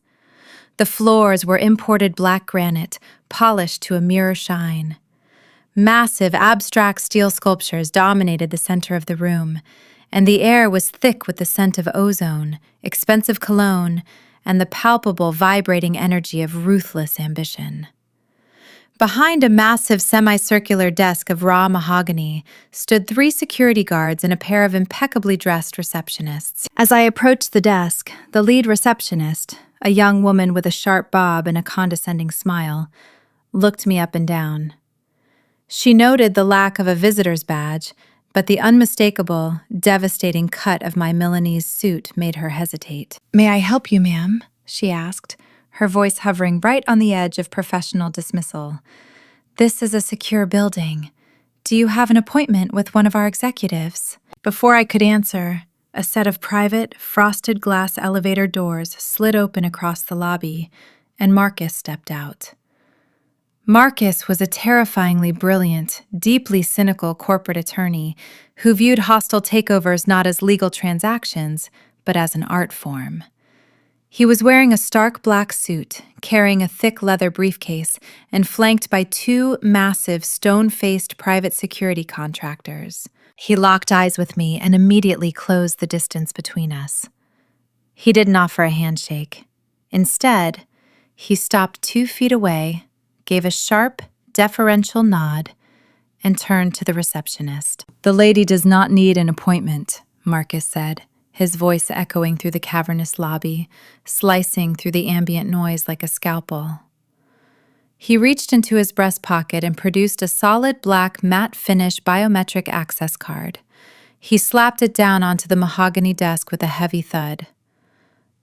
The floors were imported black granite, polished to a mirror shine. Massive, abstract steel sculptures dominated the center of the room, and the air was thick with the scent of ozone, expensive cologne, and the palpable, vibrating energy of ruthless ambition. Behind a massive semicircular desk of raw mahogany stood 3 security guards and a pair of impeccably dressed receptionists. As I approached the desk, the lead receptionist, a young woman with a sharp bob and a condescending smile, looked me up and down. She noted the lack of a visitor's badge, but the unmistakable, devastating cut of my Milanese suit made her hesitate. "May I help you, ma'am?" she asked, her voice hovering right on the edge of professional dismissal. "This is a secure building. Do you have an appointment with one of our executives?" Before I could answer, a set of private, frosted glass elevator doors slid open across the lobby, and Marcus stepped out. Marcus was a terrifyingly brilliant, deeply cynical corporate attorney who viewed hostile takeovers not as legal transactions, but as an art form. He was wearing a stark black suit, carrying a thick leather briefcase, and flanked by two massive, stone-faced private security contractors. He locked eyes with me and immediately closed the distance between us. He didn't offer a handshake. Instead, he stopped 2 feet away, gave a sharp, deferential nod, and turned to the receptionist. "The lady does not need an appointment," Marcus said, his voice echoing through the cavernous lobby, slicing through the ambient noise like a scalpel. He reached into his breast pocket and produced a solid black matte finish biometric access card. He slapped it down onto the mahogany desk with a heavy thud.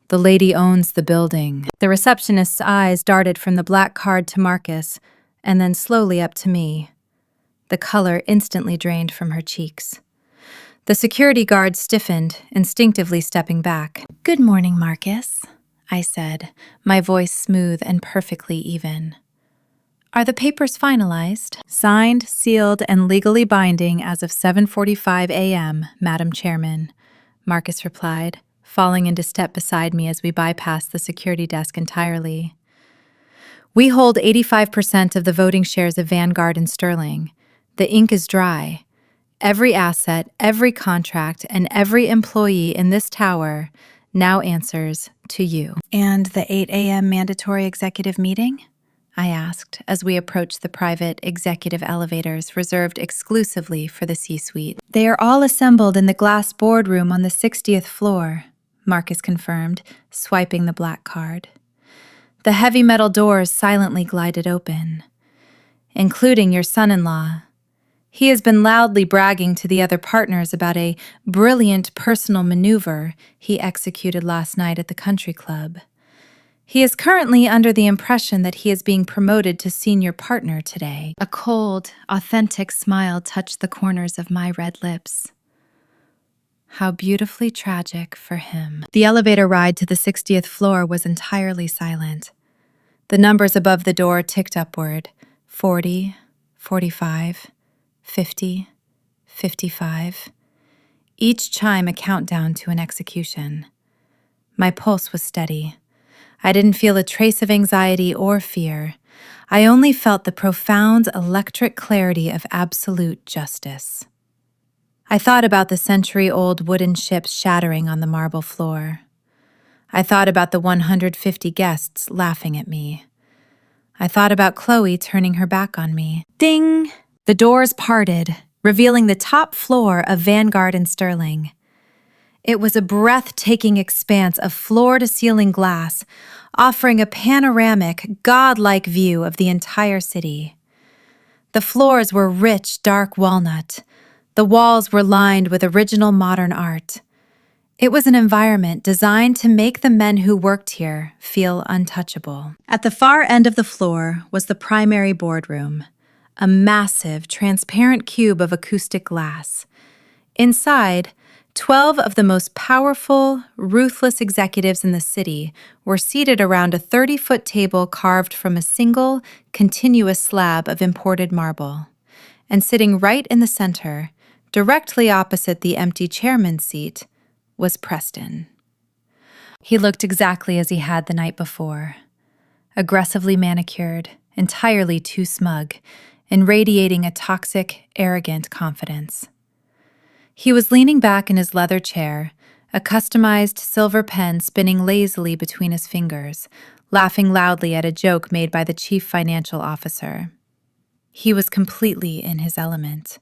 "The lady owns the building." The receptionist's eyes darted from the black card to Marcus, and then slowly up to me. The color instantly drained from her cheeks. The security guard stiffened, instinctively stepping back. "Good morning, Marcus," I said, my voice smooth and perfectly even. "Are the papers finalized?" "Signed, sealed, and legally binding as of 7:45 a.m., Madam Chairman," Marcus replied, falling into step beside me as we bypassed the security desk entirely. "We hold 85% of the voting shares of Vanguard and Sterling. The ink is dry. Every asset, every contract, and every employee in this tower now answers to you." "And the 8 a.m. mandatory executive meeting?" I asked as we approached the private executive elevators reserved exclusively for the C-suite. "They are all assembled in the glass boardroom on the 60th floor," Marcus confirmed, swiping the black card. The heavy metal doors silently glided open. "Including your son-in-law. He has been loudly bragging to the other partners about a brilliant personal maneuver he executed last night at the country club. He is currently under the impression that he is being promoted to senior partner today." A cold, authentic smile touched the corners of my red lips. How beautifully tragic for him. The elevator ride to the 60th floor was entirely silent. The numbers above the door ticked upward. 40, 45, 50, 55. Each chime a countdown to an execution. My pulse was steady. I didn't feel a trace of anxiety or fear. I only felt the profound electric clarity of absolute justice. I thought about the century-old wooden ships shattering on the marble floor. I thought about the 150 guests laughing at me. I thought about Chloe turning her back on me. Ding! The doors parted, revealing the top floor of Vanguard and Sterling. It was a breathtaking expanse of floor-to-ceiling glass, offering a panoramic, godlike view of the entire city. The floors were rich, dark walnut. The walls were lined with original modern art. It was an environment designed to make the men who worked here feel untouchable. At the far end of the floor was the primary boardroom, a massive, transparent cube of acoustic glass. Inside, 12 of the most powerful, ruthless executives in the city were seated around a 30-foot table carved from a single, continuous slab of imported marble. And sitting right in the center, directly opposite the empty chairman's seat, was Preston. He looked exactly as he had the night before. Aggressively manicured, entirely too smug, and radiating a toxic, arrogant confidence. He was leaning back in his leather chair, a customized silver pen spinning lazily between his fingers, laughing loudly at a joke made by the chief financial officer. He was completely in his element.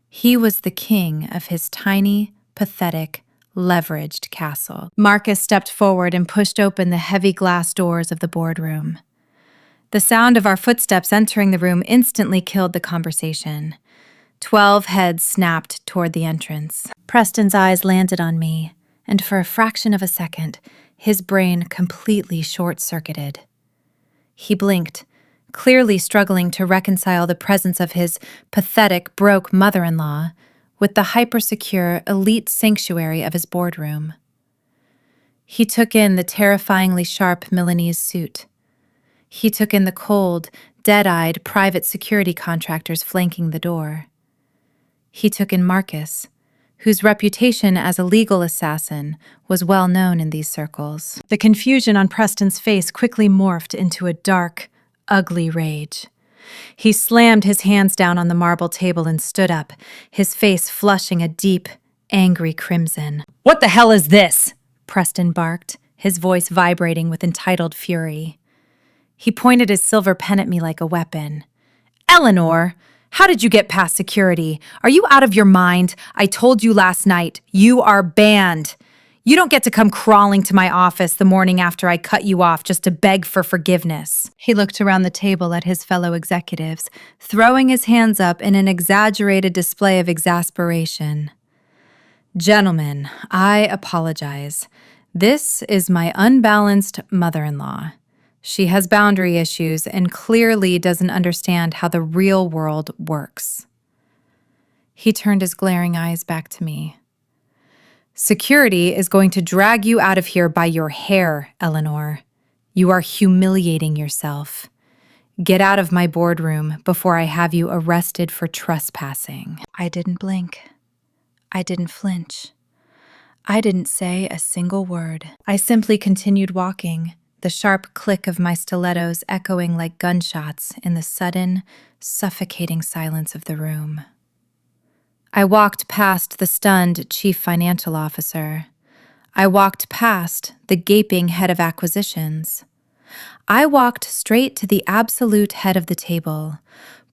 He was the king of his tiny, pathetic, leveraged castle. Marcus stepped forward and pushed open the heavy glass doors of the boardroom. The sound of our footsteps entering the room instantly killed the conversation. 12 heads snapped toward the entrance. Preston's eyes landed on me, and for a fraction of a second, his brain completely short-circuited. He blinked, clearly struggling to reconcile the presence of his pathetic, broke mother-in-law with the hyper-secure, elite sanctuary of his boardroom. He took in the terrifyingly sharp Milanese suit. He took in the cold, dead-eyed private security contractors flanking the door. He took in Marcus, whose reputation as a legal assassin was well known in these circles. The confusion on Preston's face quickly morphed into a dark, ugly rage. He slammed his hands down on the marble table and stood up, his face flushing a deep, angry crimson. "What the hell is this?" Preston barked, his voice vibrating with entitled fury. He pointed his silver pen at me like a weapon. "Eleanor, how did you get past security? Are you out of your mind? I told you last night, you are banned. You don't get to come crawling to my office the morning after I cut you off just to beg for forgiveness." He looked around the table at his fellow executives, throwing his hands up in an exaggerated display of exasperation. "Gentlemen, I apologize. This is my unbalanced mother-in-law. She has boundary issues and clearly doesn't understand how the real world works." He turned his glaring eyes back to me. "Security is going to drag you out of here by your hair, Eleanor. You are humiliating yourself. Get out of my boardroom before I have you arrested for trespassing." I didn't blink. I didn't flinch. I didn't say a single word. I simply continued walking, the sharp click of my stilettos echoing like gunshots in the sudden, suffocating silence of the room. I walked past the stunned chief financial officer. I walked past the gaping head of acquisitions. I walked straight to the absolute head of the table,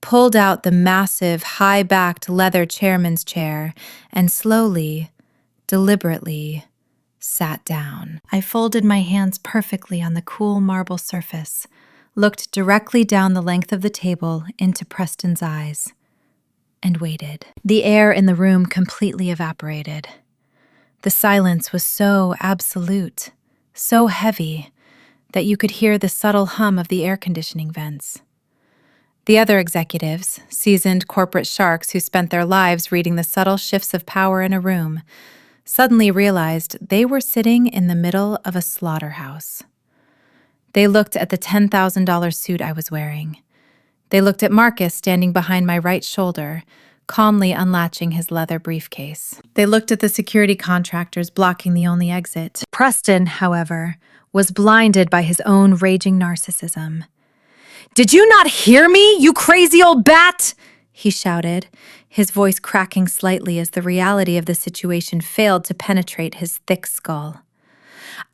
pulled out the massive, high-backed leather chairman's chair, and slowly, deliberately, sat down. I folded my hands perfectly on the cool marble surface, looked directly down the length of the table into Preston's eyes, and waited. The air in the room completely evaporated. The silence was so absolute, so heavy, that you could hear the subtle hum of the air conditioning vents. The other executives, seasoned corporate sharks who spent their lives reading the subtle shifts of power in a room, suddenly realized they were sitting in the middle of a slaughterhouse. They looked at the $10,000 suit I was wearing. They looked at Marcus standing behind my right shoulder, calmly unlatching his leather briefcase. They looked at the security contractors blocking the only exit. Preston, however, was blinded by his own raging narcissism. "Did you not hear me, you crazy old bat?" he shouted, his voice cracking slightly as the reality of the situation failed to penetrate his thick skull.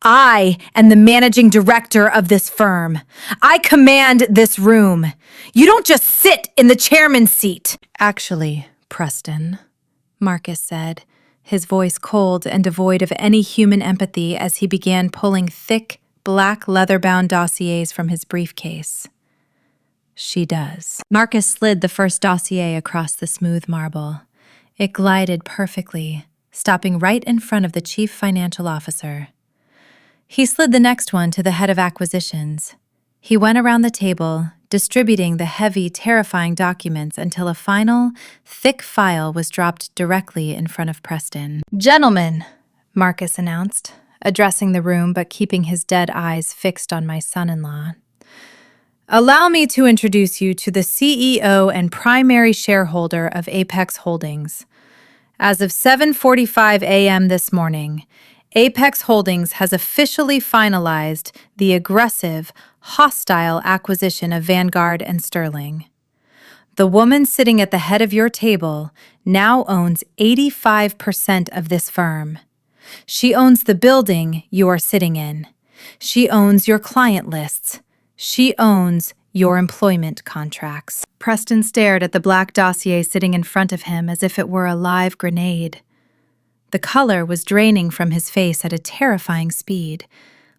"I am the managing director of this firm. I command this room. You don't just sit in the chairman's seat." "Actually, Preston," Marcus said, his voice cold and devoid of any human empathy as he began pulling thick, black leather-bound dossiers from his briefcase. "She does." Marcus slid the first dossier across the smooth marble. It glided perfectly, stopping right in front of the chief financial officer. He slid the next one to the head of acquisitions. He went around the table, distributing the heavy, terrifying documents until a final, thick file was dropped directly in front of Preston. "Gentlemen," Marcus announced, addressing the room but keeping his dead eyes fixed on my son-in-law. "Allow me to introduce you to the CEO and primary shareholder of Apex Holdings. As of 7:45 a.m. this morning, Apex Holdings has officially finalized the aggressive, hostile acquisition of Vanguard and Sterling. The woman sitting at the head of your table now owns 85% of this firm. She owns the building you are sitting in. She owns your client lists. She owns your employment contracts." Preston stared at the black dossier sitting in front of him as if it were a live grenade. The color was draining from his face at a terrifying speed,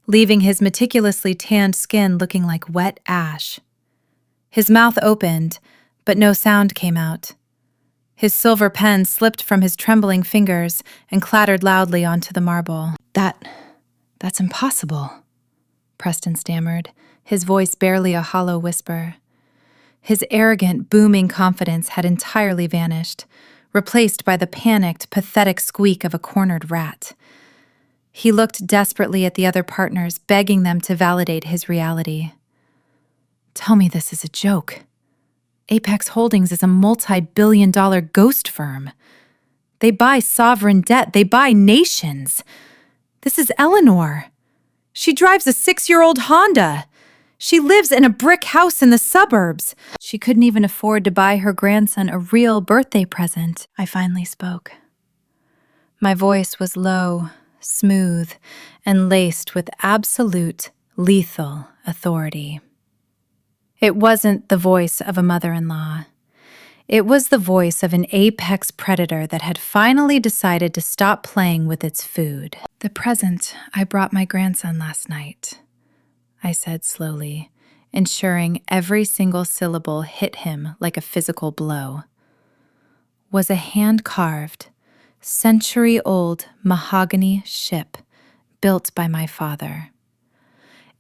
leaving his meticulously tanned skin looking like wet ash. His mouth opened, but no sound came out. His silver pen slipped from his trembling fingers and clattered loudly onto the marble. That's impossible, Preston stammered, his voice barely a hollow whisper. His arrogant, booming confidence had entirely vanished, replaced by the panicked, pathetic squeak of a cornered rat. He looked desperately at the other partners, begging them to validate his reality. Tell me this is a joke. Apex Holdings is a multi-billion-dollar ghost firm. They buy sovereign debt. They buy nations. This is Eleanor. She drives a 6-year-old Honda. She lives in a brick house in the suburbs. She couldn't even afford to buy her grandson a real birthday present. I finally spoke. My voice was low, smooth, and laced with absolute, lethal authority. It wasn't the voice of a mother-in-law. It was the voice of an apex predator that had finally decided to stop playing with its food. The present I brought my grandson last night, I said slowly, ensuring every single syllable hit him like a physical blow, was a hand-carved, century-old mahogany ship built by my father.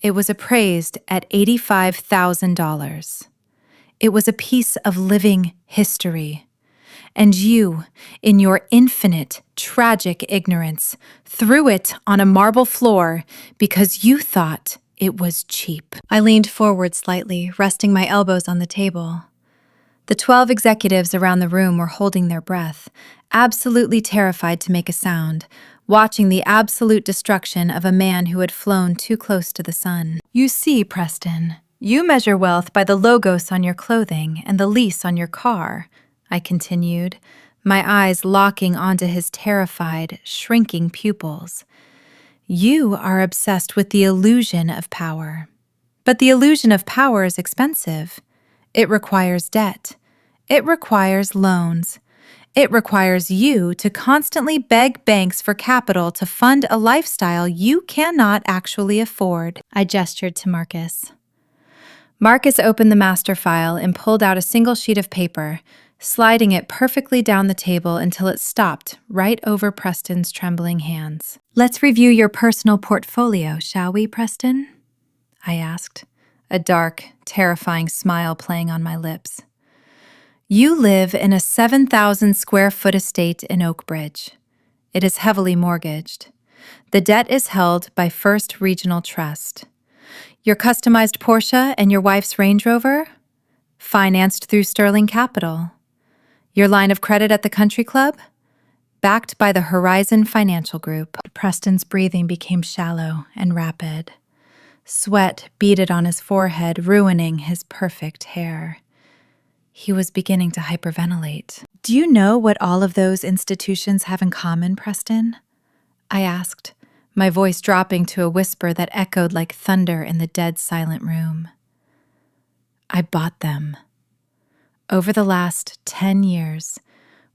It was appraised at $85,000. It was a piece of living history. And you, in your infinite, tragic ignorance, threw it on a marble floor because you thought it was cheap. I leaned forward slightly, resting my elbows on the table. The 12 executives around the room were holding their breath, absolutely terrified to make a sound, watching the absolute destruction of a man who had flown too close to the sun. You see, Preston, you measure wealth by the logos on your clothing and the lease on your car, I continued, my eyes locking onto his terrified, shrinking pupils. You are obsessed with the illusion of power. But the illusion of power is expensive. It requires debt. It requires loans. It requires you to constantly beg banks for capital to fund a lifestyle you cannot actually afford. I gestured to Marcus. Marcus opened the master file and pulled out a single sheet of paper, sliding it perfectly down the table until it stopped right over Preston's trembling hands. Let's review your personal portfolio, shall we, Preston? I asked, a dark, terrifying smile playing on my lips. You live in a 7,000-square-foot estate in Oakbridge. It is heavily mortgaged. The debt is held by First Regional Trust. Your customized Porsche and your wife's Range Rover? Financed through Sterling Capital. Your line of credit at the country club? Backed by the Horizon Financial Group. Preston's breathing became shallow and rapid. Sweat beaded on his forehead, ruining his perfect hair. He was beginning to hyperventilate. Do you know what all of those institutions have in common, Preston? I asked, my voice dropping to a whisper that echoed like thunder in the dead silent room. I bought them. Over the last 10 years,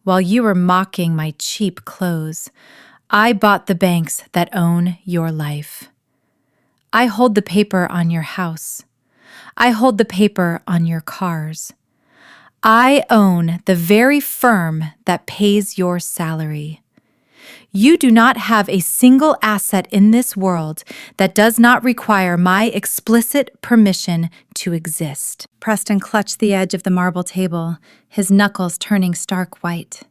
while you were mocking my cheap clothes, I bought the banks that own your life. I hold the paper on your house. I hold the paper on your cars. I own the very firm that pays your salary. You do not have a single asset in this world that does not require my explicit permission to exist. Preston clutched the edge of the marble table, his knuckles turning stark white.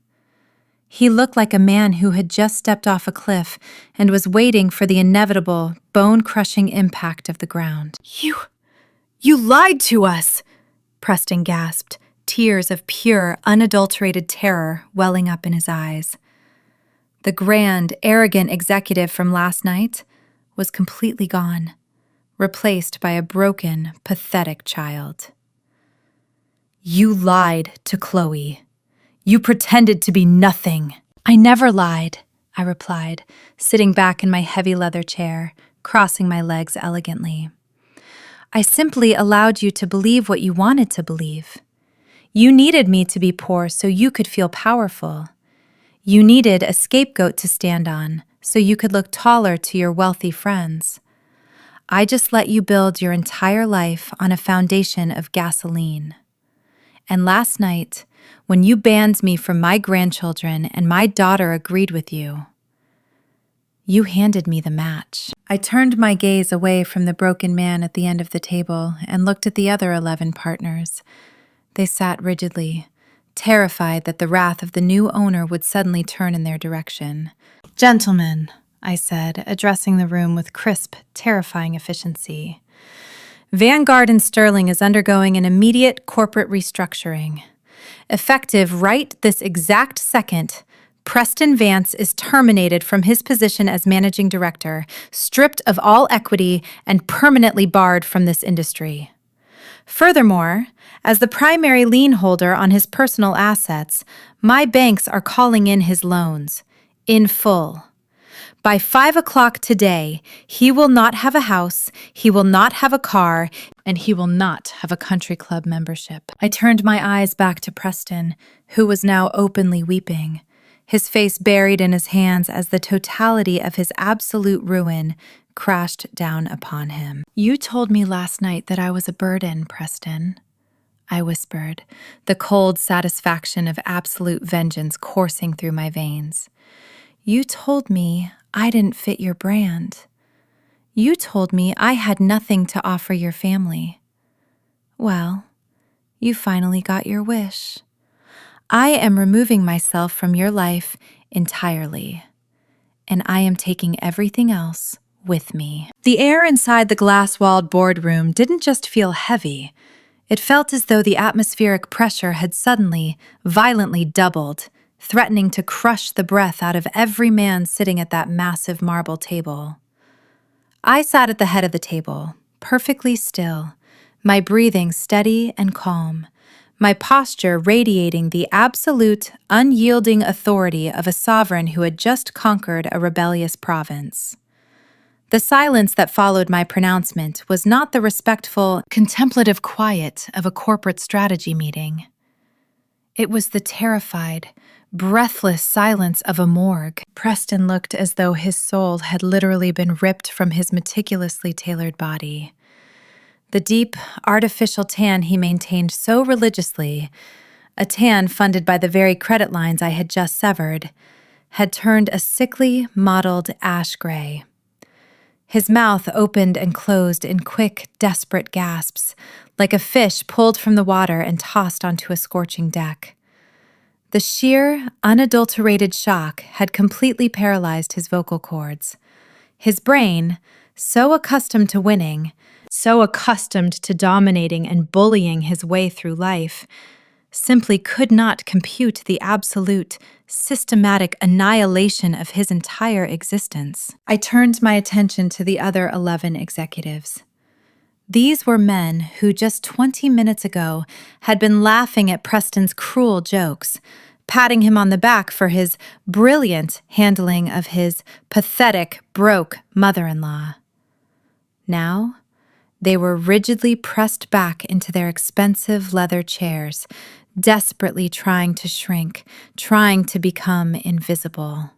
He looked like a man who had just stepped off a cliff and was waiting for the inevitable, bone-crushing impact of the ground. You lied to us, Preston gasped, tears of pure, unadulterated terror welling up in his eyes. The grand, arrogant executive from last night was completely gone, replaced by a broken, pathetic child. You lied to Chloe. You pretended to be nothing. I never lied, I replied, sitting back in my heavy leather chair, crossing my legs elegantly. I simply allowed you to believe what you wanted to believe. You needed me to be poor so you could feel powerful. You needed a scapegoat to stand on so you could look taller to your wealthy friends. I just let you build your entire life on a foundation of gasoline. And last night, when you banned me from my grandchildren and my daughter agreed with you. You handed me the match. I turned my gaze away from the broken man at the end of the table and looked at the other 11 partners. They sat rigidly, terrified that the wrath of the new owner would suddenly turn in their direction. "Gentlemen," I said, addressing the room with crisp, terrifying efficiency, "Vanguard & Sterling is undergoing an immediate corporate restructuring. Effective right this exact second, Preston Vance is terminated from his position as managing director, stripped of all equity, and permanently barred from this industry. Furthermore, as the primary lien holder on his personal assets, my banks are calling in his loans, in full. By 5 o'clock today, he will not have a house, he will not have a car, and he will not have a country club membership." I turned my eyes back to Preston, who was now openly weeping, his face buried in his hands as the totality of his absolute ruin crashed down upon him. "You told me last night that I was a burden, Preston," I whispered, the cold satisfaction of absolute vengeance coursing through my veins. "You told me I didn't fit your brand. You told me I had nothing to offer your family. Well, you finally got your wish. I am removing myself from your life entirely, and I am taking everything else with me." The air inside the glass-walled boardroom didn't just feel heavy. It felt as though the atmospheric pressure had suddenly, violently doubled, threatening to crush the breath out of every man sitting at that massive marble table. I sat at the head of the table, perfectly still, my breathing steady and calm, my posture radiating the absolute, unyielding authority of a sovereign who had just conquered a rebellious province. The silence that followed my pronouncement was not the respectful, contemplative quiet of a corporate strategy meeting. It was the terrified, breathless silence of a morgue. Preston looked as though his soul had literally been ripped from his meticulously tailored body. The deep, artificial tan he maintained so religiously, a tan funded by the very credit lines I had just severed, had turned a sickly, mottled ash gray. His mouth opened and closed in quick, desperate gasps, like a fish pulled from the water and tossed onto a scorching deck. The sheer, unadulterated shock had completely paralyzed his vocal cords. His brain, so accustomed to winning, so accustomed to dominating and bullying his way through life, simply could not compute the absolute, systematic annihilation of his entire existence. I turned my attention to the other 11 executives. These were men who just 20 minutes ago had been laughing at Preston's cruel jokes, patting him on the back for his brilliant handling of his pathetic, broke mother-in-law. Now, they were rigidly pressed back into their expensive leather chairs, desperately trying to shrink, trying to become invisible.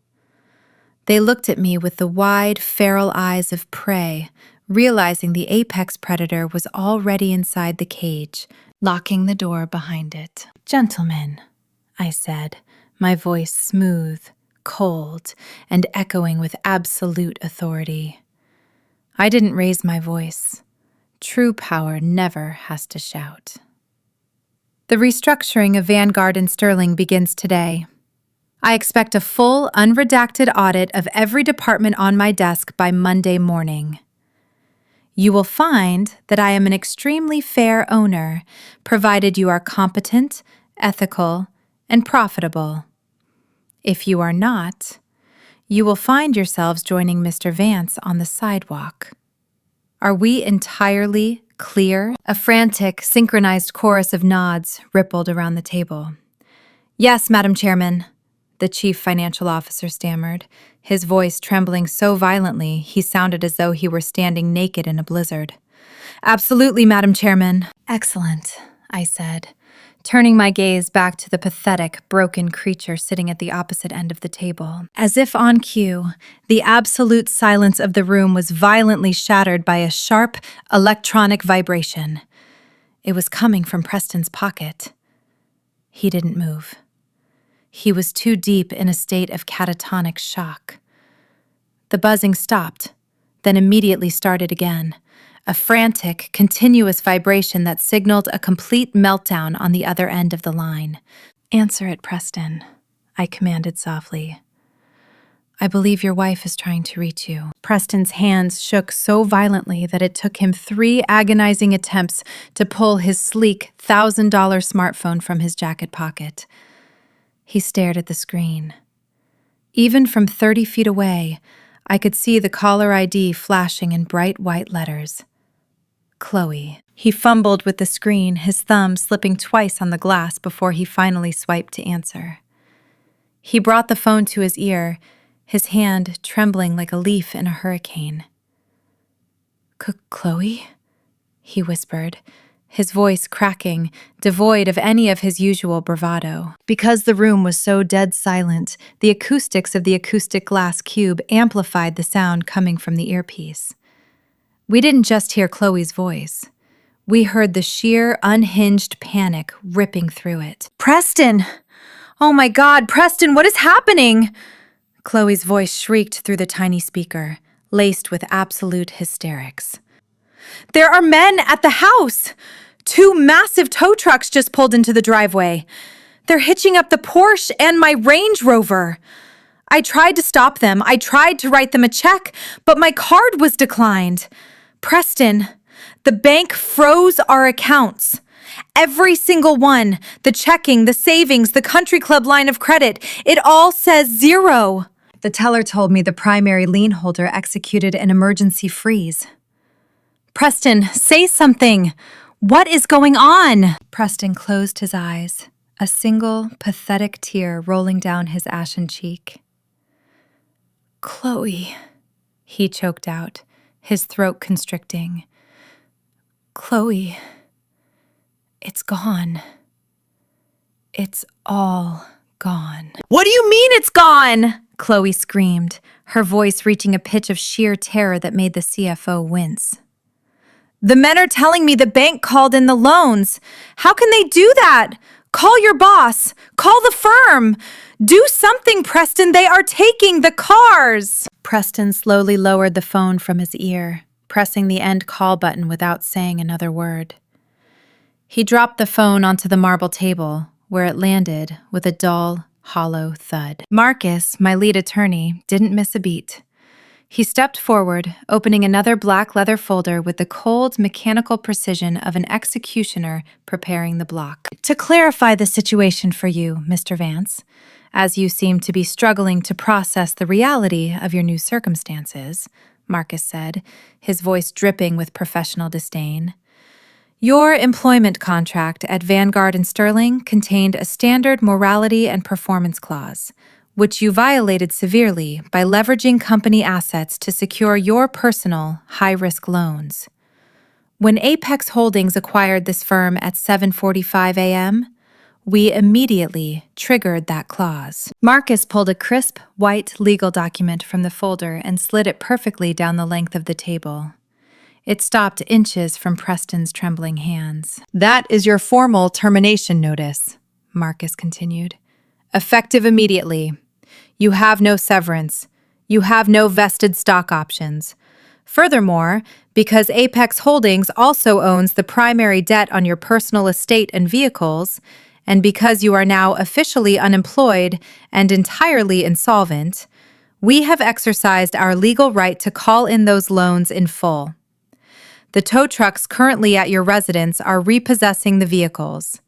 They looked at me with the wide, feral eyes of prey, realizing the apex predator was already inside the cage, locking the door behind it. "Gentlemen," I said, my voice smooth, cold, and echoing with absolute authority. I didn't raise my voice. True power never has to shout. "The restructuring of Vanguard and Sterling begins today. I expect a full, unredacted audit of every department on my desk by Monday morning. You will find that I am an extremely fair owner, provided you are competent, ethical, and profitable. If you are not, you will find yourselves joining Mr. Vance on the sidewalk. Are we entirely clear?" A frantic, synchronized chorus of nods rippled around the table. "Yes, Madam Chairman," the chief financial officer stammered, his voice trembling so violently he sounded as though he were standing naked in a blizzard. "Absolutely, Madam Chairman." "Excellent," I said, turning my gaze back to the pathetic, broken creature sitting at the opposite end of the table. As if on cue, the absolute silence of the room was violently shattered by a sharp, electronic vibration. It was coming from Preston's pocket. He didn't move. He was too deep in a state of catatonic shock. The buzzing stopped, then immediately started again, a frantic, continuous vibration that signaled a complete meltdown on the other end of the line. "Answer it, Preston," I commanded softly. "I believe your wife is trying to reach you." Preston's hands shook so violently that it took him 3 agonizing attempts to pull his sleek $1,000 smartphone from his jacket pocket. He stared at the screen. Even from 30 feet away, I could see the caller ID flashing in bright white letters. Chloe. He fumbled with the screen, his thumb slipping twice on the glass before he finally swiped to answer. He brought the phone to his ear, his hand trembling like a leaf in a hurricane. "Chloe?" he whispered, his voice cracking, devoid of any of his usual bravado. Because the room was so dead silent, the acoustics of the acoustic glass cube amplified the sound coming from the earpiece. We didn't just hear Chloe's voice. We heard the sheer, unhinged panic ripping through it. "Preston! Oh my God, Preston, what is happening?" Chloe's voice shrieked through the tiny speaker, laced with absolute hysterics. "There are men at the house! 2 massive tow trucks just pulled into the driveway. They're hitching up the Porsche and my Range Rover. I tried to stop them. I tried to write them a check, but my card was declined. Preston, the bank froze our accounts. Every single one, the checking, the savings, the country club line of credit, it all says 0. The teller told me the primary lien holder executed an emergency freeze. "Preston, say something. What is going on?" Preston closed his eyes, a single, pathetic tear rolling down his ashen cheek. "Chloe," he choked out, his throat constricting. "Chloe, it's gone. It's all gone." "What do you mean it's gone?" Chloe screamed, her voice reaching a pitch of sheer terror that made the CFO wince. "The men are telling me the bank called in the loans. How can they do that? Call your boss. Call the firm. Do something, Preston. They are taking the cars." Preston slowly lowered the phone from his ear, pressing the end call button without saying another word. He dropped the phone onto the marble table, where it landed with a dull, hollow thud. Marcus, my lead attorney, didn't miss a beat. He stepped forward, opening another black leather folder with the cold, mechanical precision of an executioner preparing the block. "To clarify the situation for you, Mr. Vance, as you seem to be struggling to process the reality of your new circumstances," Marcus said, his voice dripping with professional disdain. "Your employment contract at Vanguard and Sterling contained a standard morality and performance clause, which you violated severely by leveraging company assets to secure your personal, high-risk loans. When Apex Holdings acquired this firm at 7:45 a.m., we immediately triggered that clause." Marcus pulled a crisp, white legal document from the folder and slid it perfectly down the length of the table. It stopped inches from Preston's trembling hands. "That is your formal termination notice," Marcus continued. "Effective immediately. You have no severance. You have no vested stock options. Furthermore, because Apex Holdings also owns the primary debt on your personal estate and vehicles, and because you are now officially unemployed and entirely insolvent, we have exercised our legal right to call in those loans in full. The tow trucks currently at your residence are repossessing the vehicles.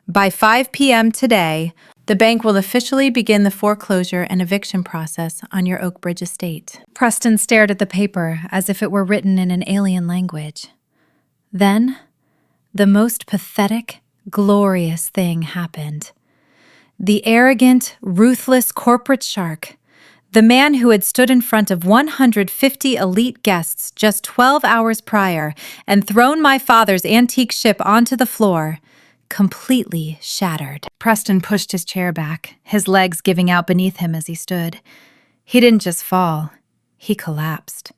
By 5 p.m. today, the bank will officially begin the foreclosure and eviction process on your Oak Bridge estate." Preston stared at the paper as if it were written in an alien language. Then, the most pathetic, glorious thing happened. The arrogant, ruthless corporate shark, the man who had stood in front of 150 elite guests just 12 hours prior and thrown my father's antique ship onto the floor, completely shattered. Preston pushed his chair back, his legs giving out beneath him as he stood. He didn't just fall, he collapsed.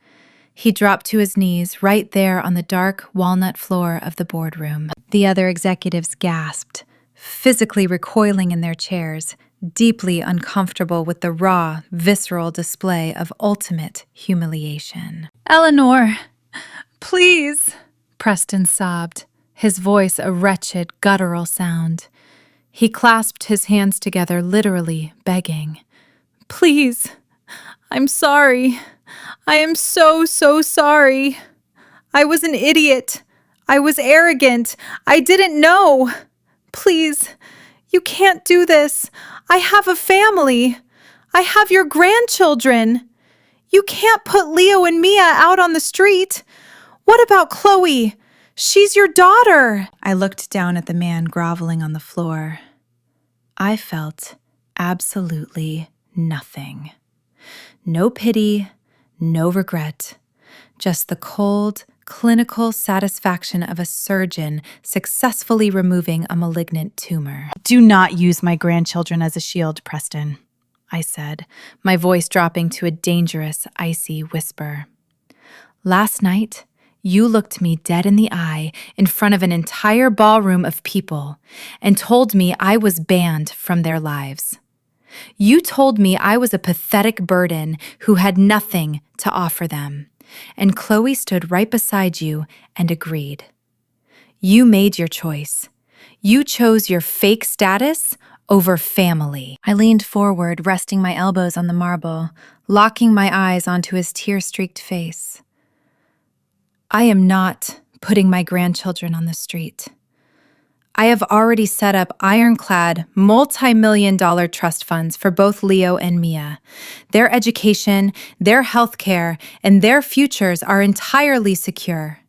He dropped to his knees right there on the dark walnut floor of the boardroom. The other executives gasped, physically recoiling in their chairs, deeply uncomfortable with the raw, visceral display of ultimate humiliation. "Eleanor, please," Preston sobbed, his voice a wretched, guttural sound. He clasped his hands together, literally begging. "Please, I'm sorry. I am so sorry. I was an idiot. I was arrogant. I didn't know. Please, you can't do this. I have a family. I have your grandchildren. You can't put Leo and Mia out on the street. What about Chloe? She's your daughter." I looked down at the man groveling on the floor. I felt absolutely nothing. No pity, no regret, just the cold, clinical satisfaction of a surgeon successfully removing a malignant tumor. "Do not use my grandchildren as a shield, Preston," I said, my voice dropping to a dangerous, icy whisper. "Last night, you looked me dead in the eye in front of an entire ballroom of people and told me I was banned from their lives. You told me I was a pathetic burden who had nothing to offer them, and Chloe stood right beside you and agreed. You made your choice. You chose your fake status over family." I leaned forward, resting my elbows on the marble, locking my eyes onto his tear-streaked face. "I am not putting my grandchildren on the street. I have already set up ironclad, multi-million-dollar trust funds for both Leo and Mia. Their education, their health care, and their futures are entirely secure.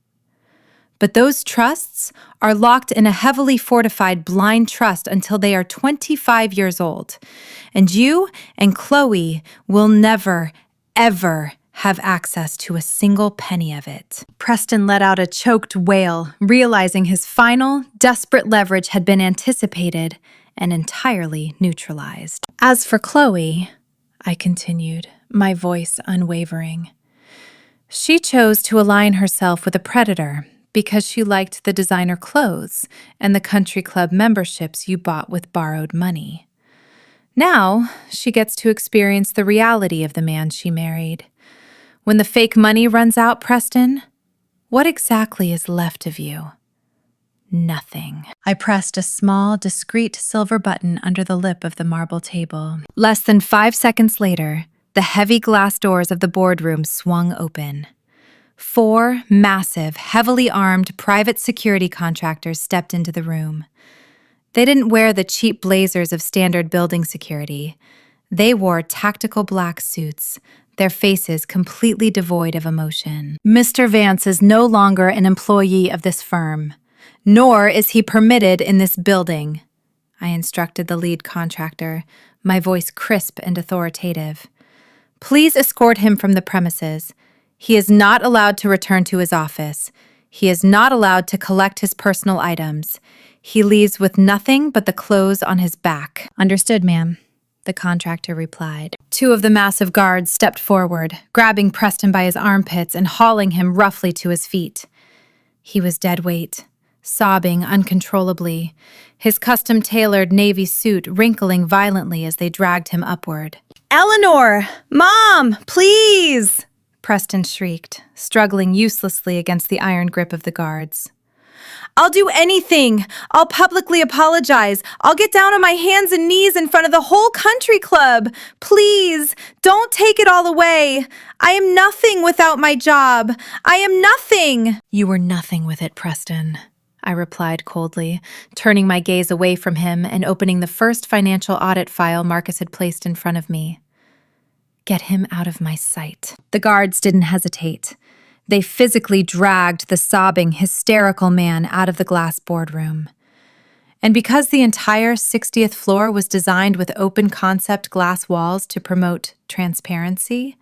But those trusts are locked in a heavily fortified blind trust until they are 25 years old. And you and Chloe will never, ever have access to a single penny of it." Preston let out a choked wail, realizing his final, desperate leverage had been anticipated and entirely neutralized. "As for Chloe," I continued, my voice unwavering, "she chose to align herself with a predator because she liked the designer clothes and the country club memberships you bought with borrowed money. Now, she gets to experience the reality of the man she married. When the fake money runs out, Preston, what exactly is left of you? Nothing." I pressed a small, discreet silver button under the lip of the marble table. Less than 5 seconds later, the heavy glass doors of the boardroom swung open. 4 massive, heavily armed private security contractors stepped into the room. They didn't wear the cheap blazers of standard building security. They wore tactical black suits, their faces completely devoid of emotion. "Mr. Vance is no longer an employee of this firm, nor is he permitted in this building," I instructed the lead contractor, my voice crisp and authoritative. "Please escort him from the premises. He is not allowed to return to his office. He is not allowed to collect his personal items. He leaves with nothing but the clothes on his back." "Understood, ma'am," the contractor replied. 2 of the massive guards stepped forward, grabbing Preston by his armpits and hauling him roughly to his feet. He was dead weight, sobbing uncontrollably, his custom-tailored navy suit wrinkling violently as they dragged him upward. "Eleanor! Mom! Please!" Preston shrieked, struggling uselessly against the iron grip of the guards. "I'll do anything. I'll publicly apologize. I'll get down on my hands and knees in front of the whole country club. Please, don't take it all away. I am nothing without my job. I am nothing." "You were nothing with it, Preston," I replied coldly, turning my gaze away from him and opening the first financial audit file Marcus had placed in front of me. "Get him out of my sight." The guards didn't hesitate. They physically dragged the sobbing, hysterical man out of the glass boardroom. And because the entire 60th floor was designed with open-concept glass walls to promote transparency,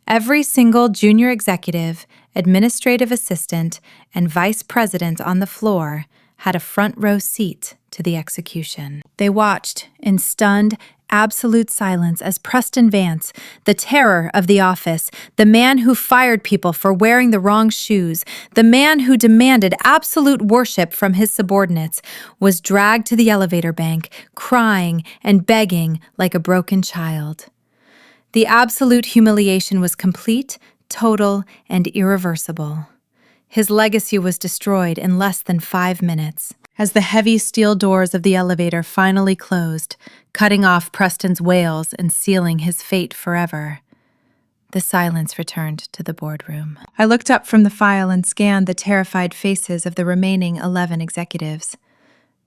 every single junior executive, administrative assistant, and vice president on the floor had a front-row seat to the execution. They watched in stunned Absolute silence as Preston Vance, the terror of the office, the man who fired people for wearing the wrong shoes, the man who demanded absolute worship from his subordinates, was dragged to the elevator bank, crying and begging like a broken child. The absolute humiliation was complete, total, and irreversible. His legacy was destroyed in less than 5 minutes. As the heavy steel doors of the elevator finally closed, cutting off Preston's wails and sealing his fate forever, the silence returned to the boardroom. I looked up from the file and scanned the terrified faces of the remaining 11 executives.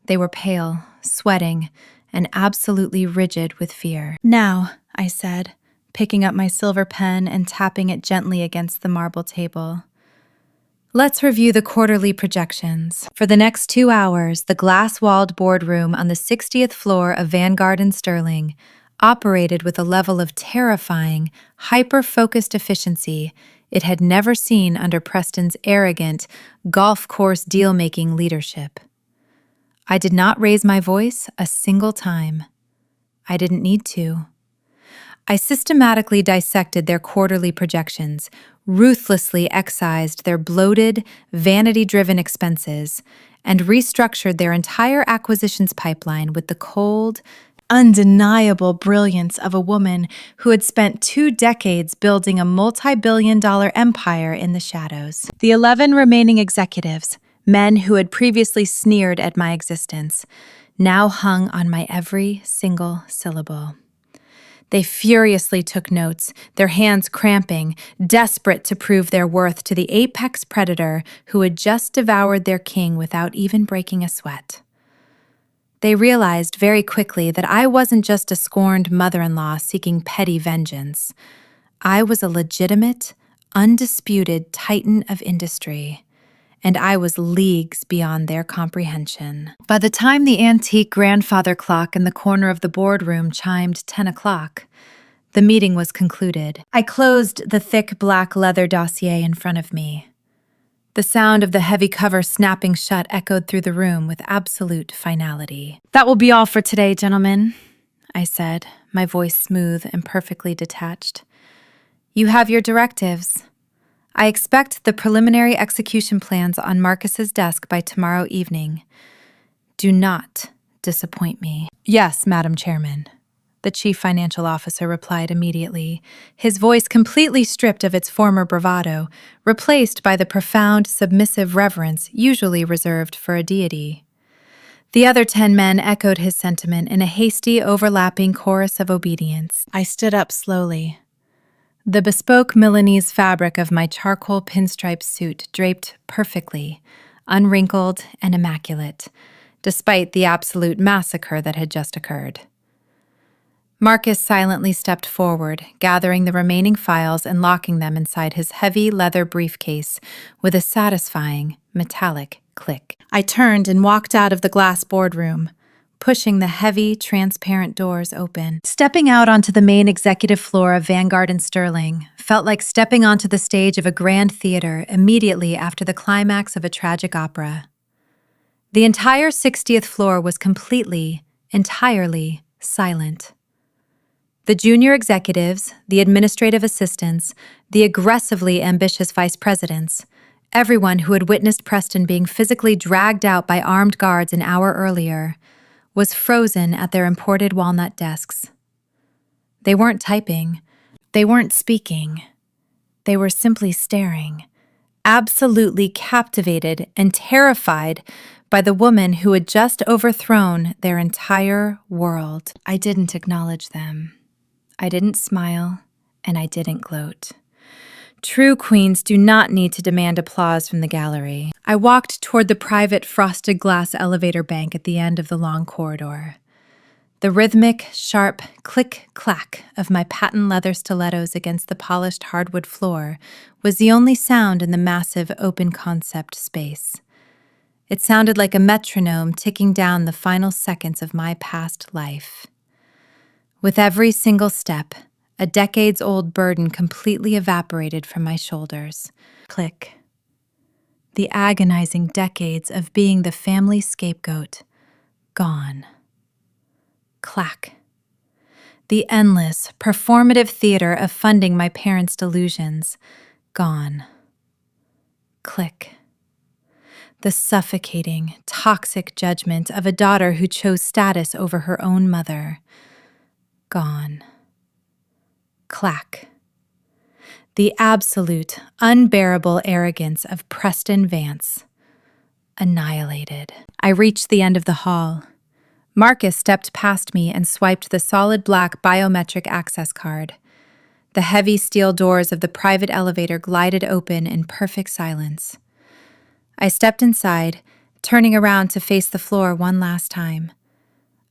They were pale, sweating, and absolutely rigid with fear. "Now," I said, picking up my silver pen and tapping it gently against the marble table. "Let's review the quarterly projections." For the next 2 hours, the glass-walled boardroom on the 60th floor of Vanguard and Sterling operated with a level of terrifying, hyper-focused efficiency it had never seen under Preston's arrogant, golf course deal-making leadership. I did not raise my voice a single time. I didn't need to. I systematically dissected their quarterly projections, ruthlessly excised their bloated, vanity-driven expenses, and restructured their entire acquisitions pipeline with the cold, undeniable brilliance of a woman who had spent 2 decades building a multi-billion-dollar empire in the shadows. The 11 remaining executives, men who had previously sneered at my existence, now hung on my every single syllable. They furiously took notes, their hands cramping, desperate to prove their worth to the apex predator who had just devoured their king without even breaking a sweat. They realized very quickly that I wasn't just a scorned mother-in-law seeking petty vengeance. I was a legitimate, undisputed titan of industry, and I was leagues beyond their comprehension. By the time the antique grandfather clock in the corner of the boardroom chimed 10 o'clock, the meeting was concluded. I closed the thick black leather dossier in front of me. The sound of the heavy cover snapping shut echoed through the room with absolute finality. "That will be all for today, gentlemen," I said, my voice smooth and perfectly detached. "You have your directives. I expect the preliminary execution plans on Marcus's desk by tomorrow evening. Do not disappoint me." "Yes, Madam Chairman," the Chief Financial Officer replied immediately, his voice completely stripped of its former bravado, replaced by the profound, submissive reverence usually reserved for a deity. The other 10 men echoed his sentiment in a hasty, overlapping chorus of obedience. I stood up slowly. The bespoke Milanese fabric of my charcoal pinstripe suit draped perfectly, unwrinkled and immaculate, despite the absolute massacre that had just occurred. Marcus silently stepped forward, gathering the remaining files and locking them inside his heavy leather briefcase with a satisfying, metallic click. I turned and walked out of the glass boardroom, pushing the heavy, transparent doors open. Stepping out onto the main executive floor of Vanguard and Sterling felt like stepping onto the stage of a grand theater immediately after the climax of a tragic opera. The entire 60th floor was completely, entirely silent. The junior executives, the administrative assistants, the aggressively ambitious vice presidents, everyone who had witnessed Preston being physically dragged out by armed guards an hour earlier, was frozen at their imported walnut desks. They weren't typing. They weren't speaking. They were simply staring, absolutely captivated and terrified by the woman who had just overthrown their entire world. I didn't acknowledge them. I didn't smile, and I didn't gloat. True queens do not need to demand applause from the gallery. I walked toward the private frosted glass elevator bank at the end of the long corridor. The rhythmic, sharp click-clack of my patent leather stilettos against the polished hardwood floor was the only sound in the massive open-concept space. It sounded like a metronome ticking down the final seconds of my past life. With every single step, a decades-old burden completely evaporated from my shoulders. Click. The agonizing decades of being the family scapegoat, gone. Clack. The endless, performative theater of funding my parents' delusions, gone. Click. The suffocating, toxic judgment of a daughter who chose status over her own mother, gone. Clack. The absolute, unbearable arrogance of Preston Vance, annihilated. I reached the end of the hall. Marcus stepped past me and swiped the solid black biometric access card. The heavy steel doors of the private elevator glided open in perfect silence. I stepped inside, turning around to face the floor one last time.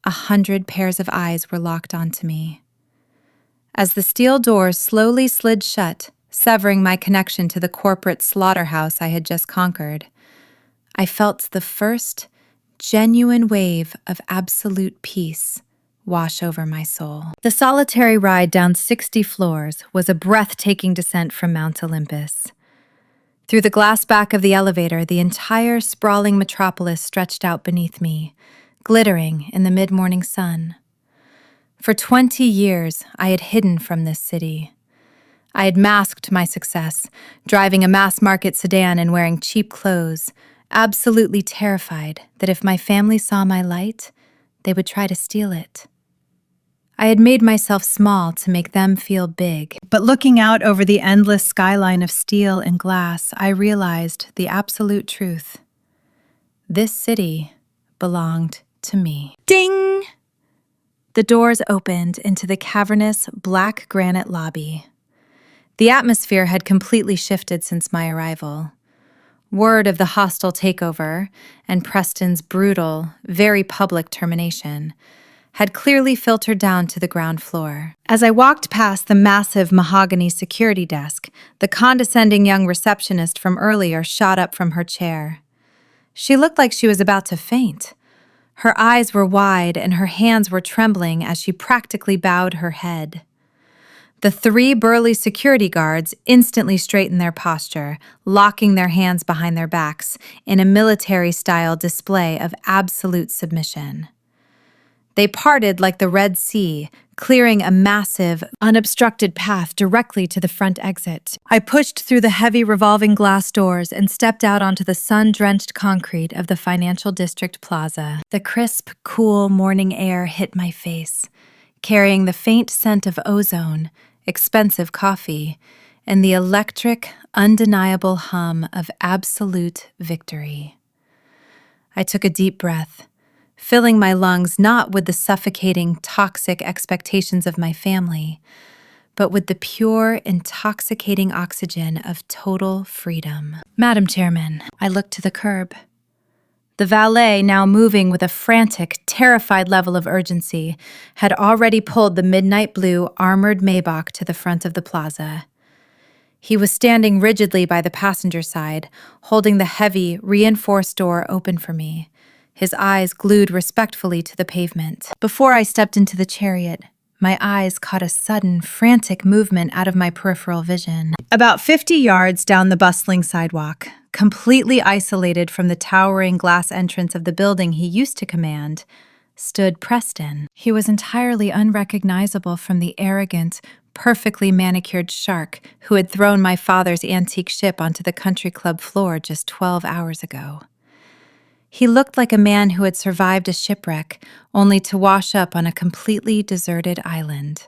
100 pairs of eyes were locked onto me. As the steel doors slowly slid shut, severing my connection to the corporate slaughterhouse I had just conquered, I felt the first genuine wave of absolute peace wash over my soul. The solitary ride down 60 floors was a breathtaking descent from Mount Olympus. Through the glass back of the elevator, the entire sprawling metropolis stretched out beneath me, glittering in the mid-morning sun. For 20 years, I had hidden from this city. I had masked my success, driving a mass-market sedan and wearing cheap clothes, absolutely terrified that if my family saw my light, they would try to steal it. I had made myself small to make them feel big, but looking out over the endless skyline of steel and glass, I realized the absolute truth. This city belonged to me. Ding! The doors opened into the cavernous, black granite lobby. The atmosphere had completely shifted since my arrival. Word of the hostile takeover and Preston's brutal, very public termination had clearly filtered down to the ground floor. As I walked past the massive mahogany security desk, the condescending young receptionist from earlier shot up from her chair. She looked like she was about to faint. Her eyes were wide and her hands were trembling as she practically bowed her head. The 3 burly security guards instantly straightened their posture, locking their hands behind their backs in a military-style display of absolute submission. They parted like the Red Sea, clearing a massive, unobstructed path directly to the front exit. I pushed through the heavy revolving glass doors and stepped out onto the sun-drenched concrete of the Financial District Plaza. The crisp, cool morning air hit my face, carrying the faint scent of ozone, expensive coffee, and the electric, undeniable hum of absolute victory. I took a deep breath, filling my lungs not with the suffocating, toxic expectations of my family, but with the pure, intoxicating oxygen of total freedom. Madam Chairman, I looked to the curb. The valet, now moving with a frantic, terrified level of urgency, had already pulled the midnight blue armored Maybach to the front of the plaza. He was standing rigidly by the passenger side, holding the heavy, reinforced door open for me, his eyes glued respectfully to the pavement. Before I stepped into the chariot, my eyes caught a sudden, frantic movement out of my peripheral vision. About 50 yards down the bustling sidewalk, completely isolated from the towering glass entrance of the building he used to command, stood Preston. He was entirely unrecognizable from the arrogant, perfectly manicured shark who had thrown my father's antique ship onto the country club floor just 12 hours ago. He looked like a man who had survived a shipwreck, only to wash up on a completely deserted island.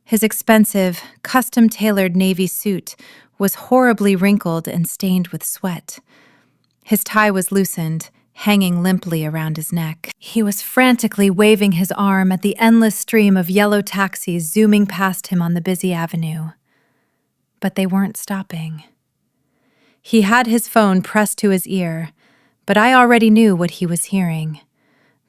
His expensive, custom-tailored navy suit was horribly wrinkled and stained with sweat. His tie was loosened, hanging limply around his neck. He was frantically waving his arm at the endless stream of yellow taxis zooming past him on the busy avenue. But they weren't stopping. He had his phone pressed to his ear, but I already knew what he was hearing.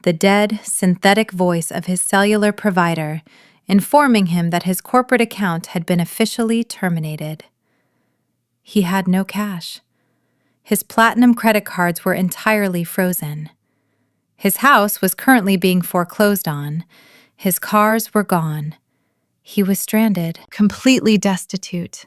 The dead, synthetic voice of his cellular provider informing him that his corporate account had been officially terminated. He had no cash. His platinum credit cards were entirely frozen. His house was currently being foreclosed on. His cars were gone. He was stranded, completely destitute,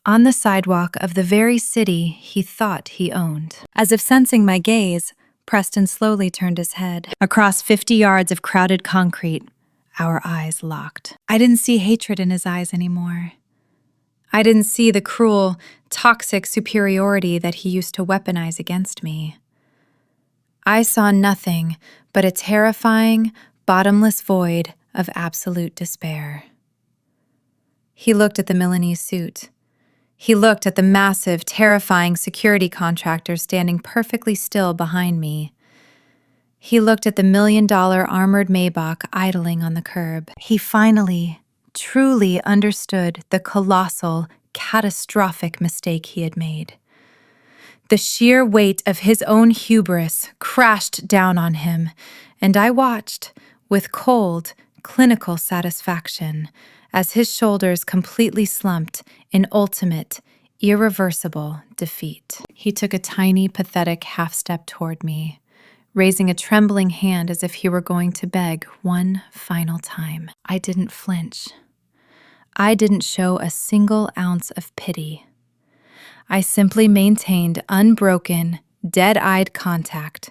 on the sidewalk of the very city he thought he owned. As if sensing my gaze, Preston slowly turned his head. Across 50 yards of crowded concrete, Our eyes locked. I didn't see hatred in his eyes anymore. I didn't see the cruel, toxic superiority that he used to weaponize against me. I saw nothing but a terrifying, bottomless void of absolute despair. He looked at the Milanese suit. He looked at the massive, terrifying security contractor standing perfectly still behind me. He looked at the $1 million armored Maybach idling on the curb. He finally, truly understood the colossal, catastrophic mistake he had made. The sheer weight of his own hubris crashed down on him, and I watched with cold, clinical satisfaction as his shoulders completely slumped in ultimate, irreversible defeat. He took a tiny, pathetic half-step toward me, raising a trembling hand as if he were going to beg one final time. I didn't flinch. I didn't show a single ounce of pity. I simply maintained unbroken, dead-eyed contact,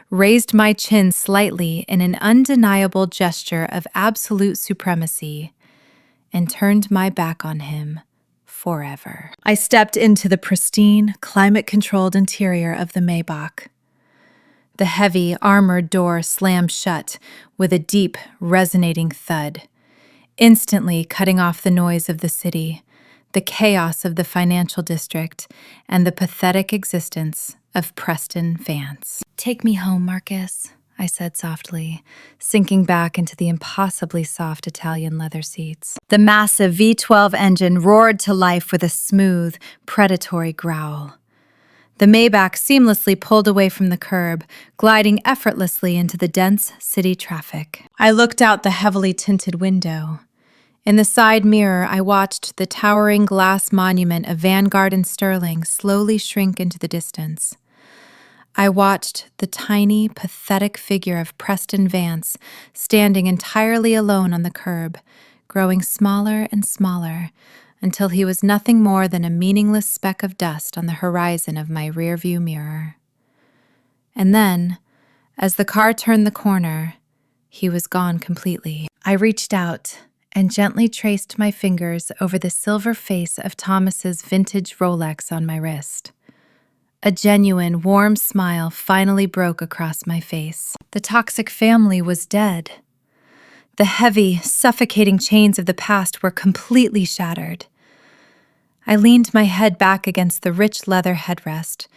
raised my chin slightly in an undeniable gesture of absolute supremacy, and turned my back on him forever. I stepped into the pristine, climate-controlled interior of the Maybach. The heavy, armored door slammed shut with a deep, resonating thud, instantly cutting off the noise of the city, the chaos of the financial district, and the pathetic existence of Preston Vance. "Take me home, Marcus," I said softly, sinking back into the impossibly soft Italian leather seats. The massive V12 engine roared to life with a smooth, predatory growl. The Maybach seamlessly pulled away from the curb, gliding effortlessly into the dense city traffic. I looked out the heavily tinted window. In the side mirror, I watched the towering glass monument of Vanguard and Sterling slowly shrink into the distance. I watched the tiny, pathetic figure of Preston Vance standing entirely alone on the curb, growing smaller and smaller, until he was nothing more than a meaningless speck of dust on the horizon of my rearview mirror. And then, as the car turned the corner, he was gone completely. I reached out and gently traced my fingers over the silver face of Thomas's vintage Rolex on my wrist. A genuine, warm smile finally broke across my face. The toxic family was dead. The heavy, suffocating chains of the past were completely shattered. I leaned my head back against the rich leather headrest,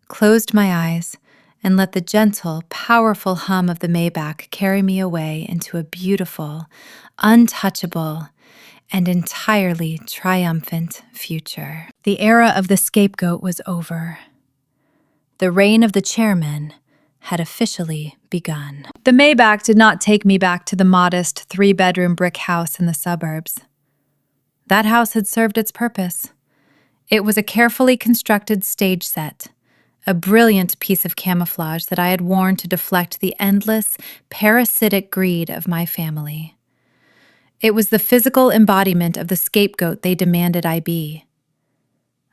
closed my eyes, and let the gentle, powerful hum of the Maybach carry me away into a beautiful, untouchable, and entirely triumphant future. The era of the scapegoat was over. The reign of the chairman had officially begun. The Maybach did not take me back to the modest 3-bedroom brick house in the suburbs. That house had served its purpose. It was a carefully constructed stage set, a brilliant piece of camouflage that I had worn to deflect the endless, parasitic greed of my family. It was the physical embodiment of the scapegoat they demanded I be.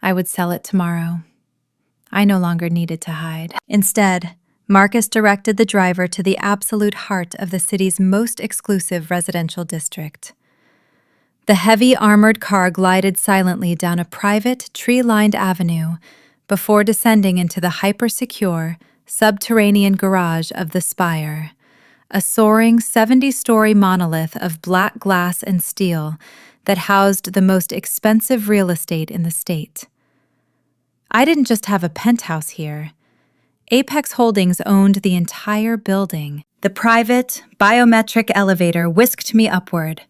I would sell it tomorrow. I no longer needed to hide. Instead, Marcus directed the driver to the absolute heart of the city's most exclusive residential district. The heavy armored car glided silently down a private, tree-lined avenue before descending into the hyper-secure, subterranean garage of the Spire, a soaring 70-story monolith of black glass and steel that housed the most expensive real estate in the state. I didn't just have a penthouse here. Apex Holdings owned the entire building. The private, biometric elevator whisked me upward,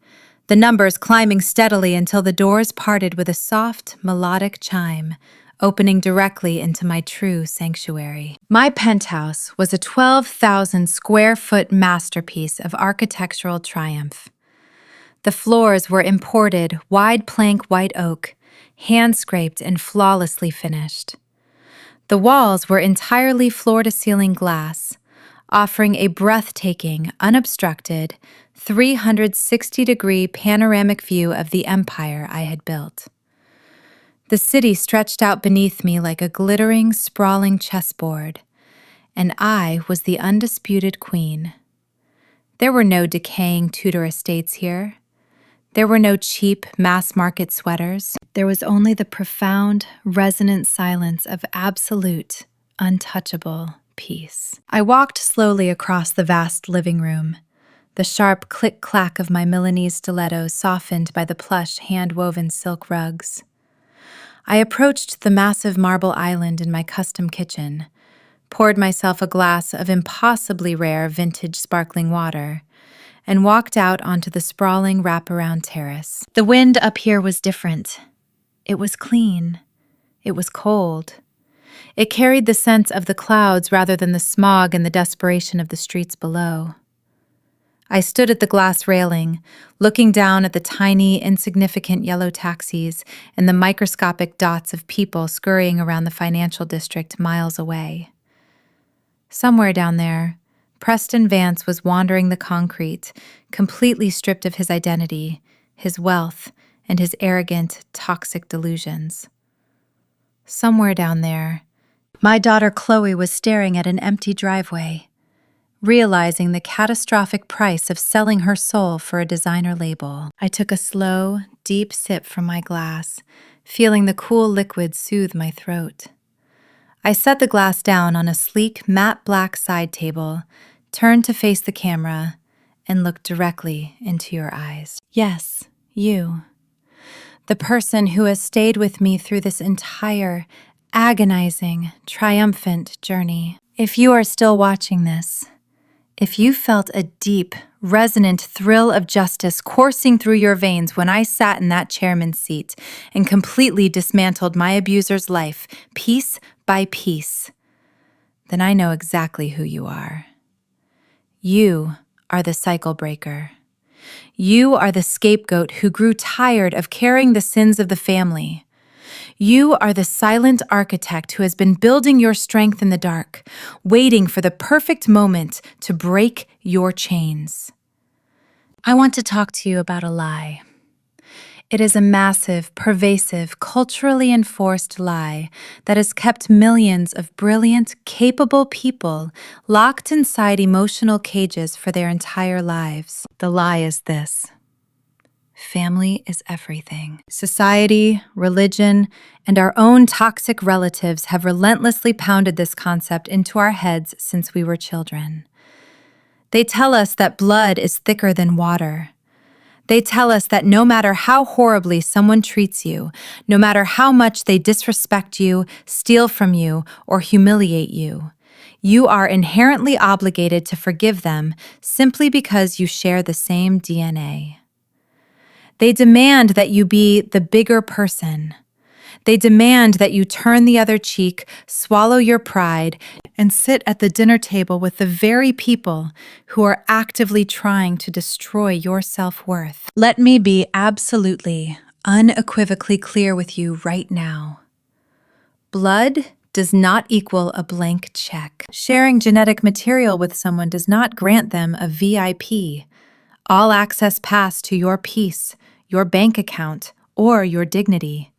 the numbers climbing steadily until the doors parted with a soft, melodic chime, opening directly into my true sanctuary. My penthouse was a 12,000-square-foot masterpiece of architectural triumph. The floors were imported, wide-plank white oak, hand-scraped and flawlessly finished. The walls were entirely floor-to-ceiling glass, offering a breathtaking, unobstructed, 360-degree panoramic view of the empire I had built. The city stretched out beneath me like a glittering, sprawling chessboard, and I was the undisputed queen. There were no decaying Tudor estates here. There were no cheap, mass-market sweaters. There was only the profound, resonant silence of absolute, untouchable peace. I walked slowly across the vast living room, the sharp click-clack of my Milanese stilettos softened by the plush, hand-woven silk rugs. I approached the massive marble island in my custom kitchen, poured myself a glass of impossibly rare vintage sparkling water, and walked out onto the sprawling wraparound terrace. The wind up here was different. It was clean. It was cold. It carried the sense of the clouds rather than the smog and the desperation of the streets below. I stood at the glass railing, looking down at the tiny, insignificant yellow taxis and the microscopic dots of people scurrying around the financial district miles away. Somewhere down there, Preston Vance was wandering the concrete, completely stripped of his identity, his wealth, and his arrogant, toxic delusions. Somewhere down there, my daughter Chloe was staring at an empty driveway, realizing the catastrophic price of selling her soul for a designer label. I took a slow, deep sip from my glass, feeling the cool liquid soothe my throat. I set the glass down on a sleek, matte black side table, turned to face the camera, and looked directly into your eyes. Yes, you. The person who has stayed with me through this entire, agonizing, triumphant journey. If you are still watching this, if you felt a deep, resonant thrill of justice coursing through your veins when I sat in that chairman's seat and completely dismantled my abuser's life, piece by piece, then I know exactly who you are. You are the cycle breaker. You are the scapegoat who grew tired of carrying the sins of the family. You are the silent architect who has been building your strength in the dark, waiting for the perfect moment to break your chains. I want to talk to you about a lie. It is a massive, pervasive, culturally enforced lie that has kept millions of brilliant, capable people locked inside emotional cages for their entire lives. The lie is this: family is everything. Society, religion, and our own toxic relatives have relentlessly pounded this concept into our heads since we were children. They tell us that blood is thicker than water. They tell us that no matter how horribly someone treats you, no matter how much they disrespect you, steal from you, or humiliate you, you are inherently obligated to forgive them simply because you share the same DNA. They demand that you be the bigger person. They demand that you turn the other cheek, swallow your pride, and sit at the dinner table with the very people who are actively trying to destroy your self-worth. Let me be absolutely, unequivocally clear with you right now. Blood does not equal a blank check. Sharing genetic material with someone does not grant them a VIP, all-access pass to your peace, your bank account, or your dignity.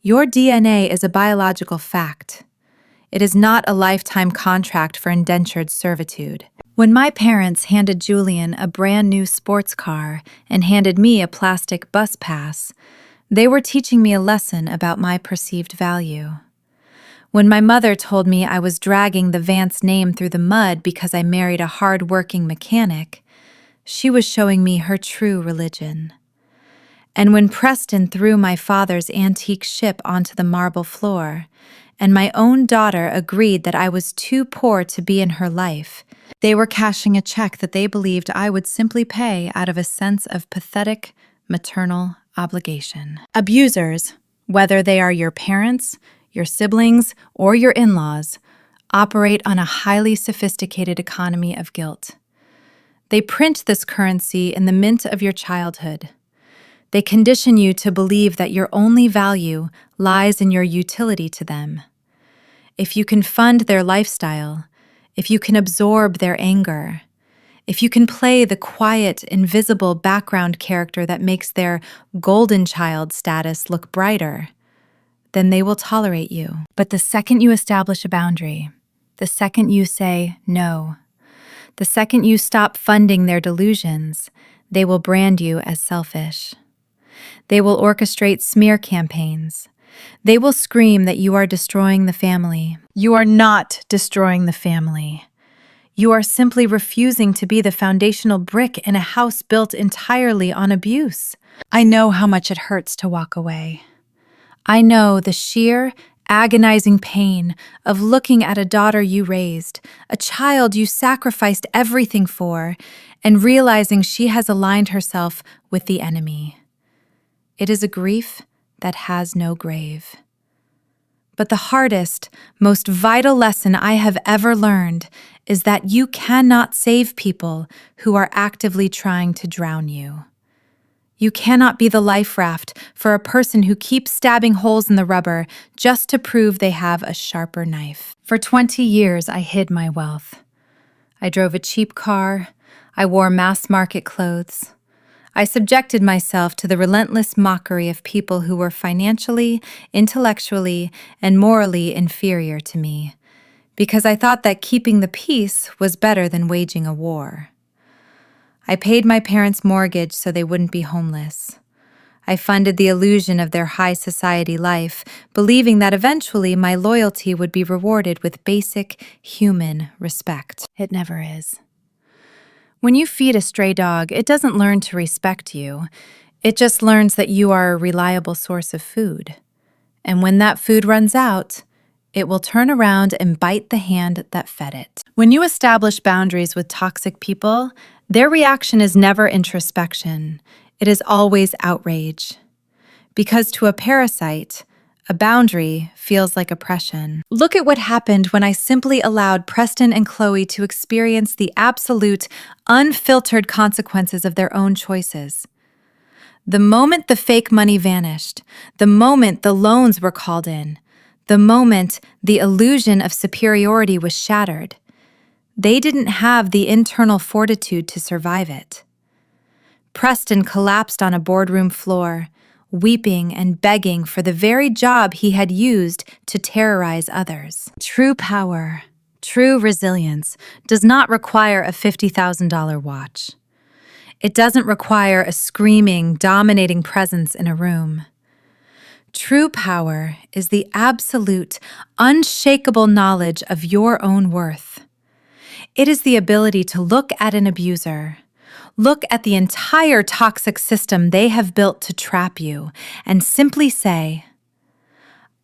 Your DNA is a biological fact. It is not a lifetime contract for indentured servitude. When my parents handed Julian a brand new sports car and handed me a plastic bus pass, they were teaching me a lesson about my perceived value. When my mother told me I was dragging the Vance name through the mud because I married a hard-working mechanic, she was showing me her true religion. And when Preston threw my father's antique ship onto the marble floor, and my own daughter agreed that I was too poor to be in her life, they were cashing a check that they believed I would simply pay out of a sense of pathetic maternal obligation. Abusers, whether they are your parents, your siblings, or your in-laws, operate on a highly sophisticated economy of guilt. They print this currency in the mint of your childhood. They condition you to believe that your only value lies in your utility to them. If you can fund their lifestyle, if you can absorb their anger, if you can play the quiet, invisible background character that makes their golden child status look brighter, then they will tolerate you. But the second you establish a boundary, the second you say no, The second you stop funding their delusions, they will brand you as selfish. They will orchestrate smear campaigns. They will scream that you are destroying the family. You are not destroying the family. You are simply refusing to be the foundational brick in a house built entirely on abuse. I know how much it hurts to walk away. I know the sheer, agonizing pain of looking at a daughter you raised, a child you sacrificed everything for, and realizing she has aligned herself with the enemy. It is a grief that has no grave. But the hardest, most vital lesson I have ever learned is that you cannot save people who are actively trying to drown you. You cannot be the life raft for a person who keeps stabbing holes in the rubber just to prove they have a sharper knife. For 20 years, I hid my wealth. I drove a cheap car. I wore mass market clothes. I subjected myself to the relentless mockery of people who were financially, intellectually, and morally inferior to me, because I thought that keeping the peace was better than waging a war. I paid my parents' mortgage so they wouldn't be homeless. I funded the illusion of their high society life, believing that eventually my loyalty would be rewarded with basic human respect. It never is. When you feed a stray dog, it doesn't learn to respect you. It just learns that you are a reliable source of food. And when that food runs out, it will turn around and bite the hand that fed it. When you establish boundaries with toxic people, their reaction is never introspection. It is always outrage. Because to a parasite, a boundary feels like oppression. Look at what happened when I simply allowed Preston and Chloe to experience the absolute, unfiltered consequences of their own choices. The moment the fake money vanished, the moment the loans were called in, the moment the illusion of superiority was shattered, they didn't have the internal fortitude to survive it. Preston collapsed on a boardroom floor, weeping and begging for the very job he had used to terrorize others. True power, true resilience, does not require a $50,000 watch. It doesn't require a screaming, dominating presence in a room. True power is the absolute, unshakable knowledge of your own worth. It is the ability to look at an abuser, look at the entire toxic system they have built to trap you, and simply say,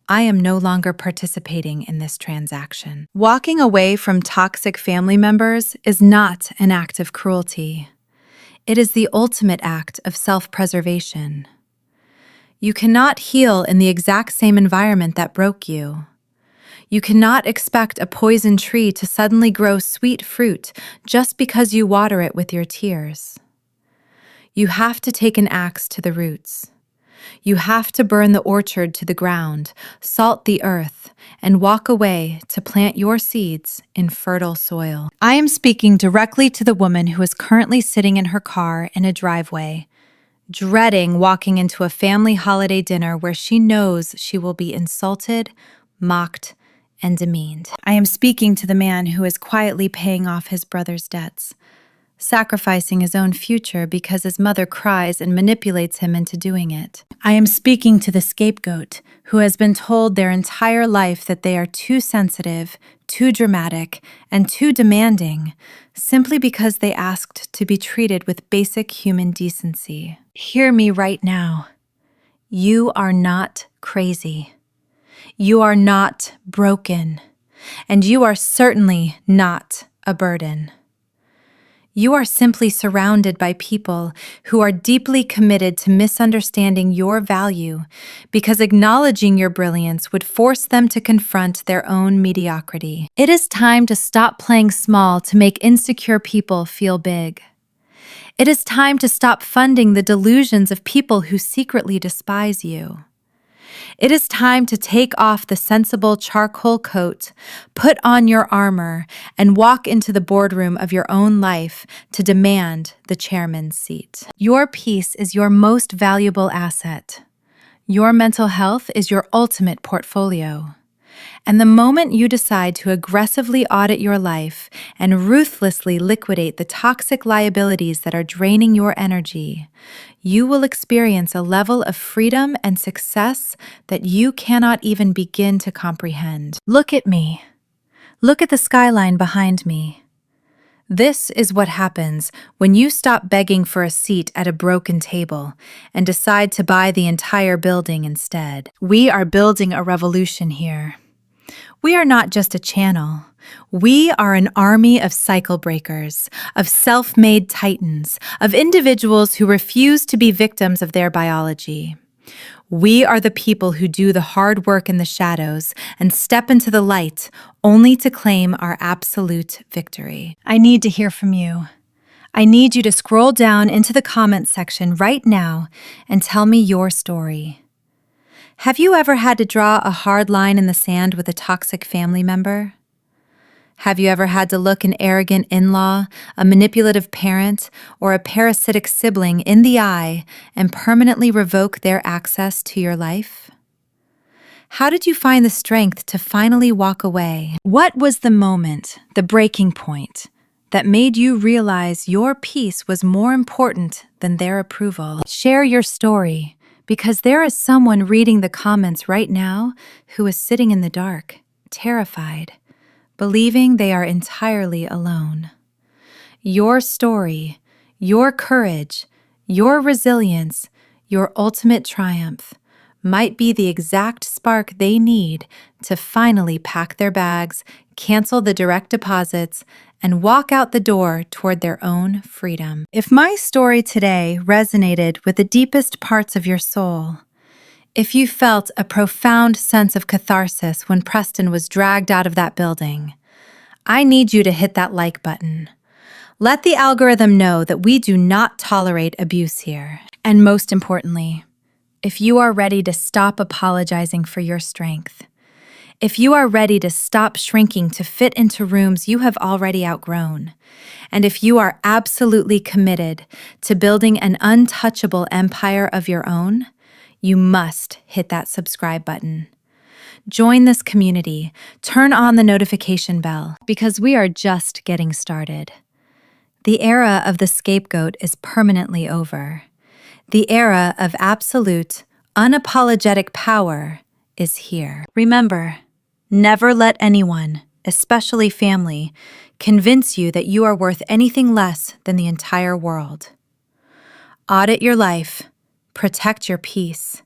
I am no longer participating in this transaction. Walking away from toxic family members is not an act of cruelty. It is the ultimate act of self-preservation. You cannot heal in the exact same environment that broke you. You cannot expect a poison tree to suddenly grow sweet fruit just because you water it with your tears. You have to take an axe to the roots. You have to burn the orchard to the ground, salt the earth, and walk away to plant your seeds in fertile soil. I am speaking directly to the woman who is currently sitting in her car in a driveway, dreading walking into a family holiday dinner where she knows she will be insulted, mocked, and demeaned. I am speaking to the man who is quietly paying off his brother's debts, sacrificing his own future because his mother cries and manipulates him into doing it. I am speaking to the scapegoat who has been told their entire life that they are too sensitive, too dramatic, and too demanding, simply because they asked to be treated with basic human decency. Hear me right now. You are not crazy. You are not broken, and you are certainly not a burden. You are simply surrounded by people who are deeply committed to misunderstanding your value because acknowledging your brilliance would force them to confront their own mediocrity. It is time to stop playing small to make insecure people feel big. It is time to stop funding the delusions of people who secretly despise you. It is time to take off the sensible charcoal coat, put on your armor, and walk into the boardroom of your own life to demand the chairman's seat. Your peace is your most valuable asset. Your mental health is your ultimate portfolio. And the moment you decide to aggressively audit your life and ruthlessly liquidate the toxic liabilities that are draining your energy, you will experience a level of freedom and success that you cannot even begin to comprehend. Look at me. Look at the skyline behind me. This is what happens when you stop begging for a seat at a broken table and decide to buy the entire building instead. We are building a revolution here. We are not just a channel. We are an army of cycle breakers, of self-made titans, of individuals who refuse to be victims of their biology. We are the people who do the hard work in the shadows and step into the light only to claim our absolute victory. I need to hear from you. I need you to scroll down into the comments section right now and tell me your story. Have you ever had to draw a hard line in the sand with a toxic family member? Have you ever had to look an arrogant in-law, a manipulative parent, or a parasitic sibling in the eye and permanently revoke their access to your life? How did you find the strength to finally walk away? What was the moment, the breaking point, that made you realize your peace was more important than their approval? Share your story, because there is someone reading the comments right now who is sitting in the dark, terrified, believing they are entirely alone. Your story, your courage, your resilience, your ultimate triumph might be the exact spark they need to finally pack their bags, cancel the direct deposits, and walk out the door toward their own freedom. If my story today resonated with the deepest parts of your soul, if you felt a profound sense of catharsis when Preston was dragged out of that building, I need you to hit that like button. Let the algorithm know that we do not tolerate abuse here. And most importantly, if you are ready to stop apologizing for your strength, if you are ready to stop shrinking to fit into rooms you have already outgrown, and if you are absolutely committed to building an untouchable empire of your own, you must hit that subscribe button. Join this community, turn on the notification bell, because we are just getting started. The era of the scapegoat is permanently over. The era of absolute, unapologetic power is here. Remember, never let anyone, especially family, convince you that you are worth anything less than the entire world. Audit your life, protect your peace,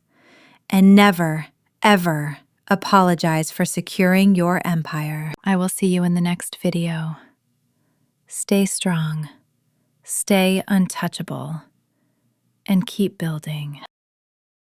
and never, ever apologize for securing your empire. I will see you in the next video. Stay strong, stay untouchable, and keep building.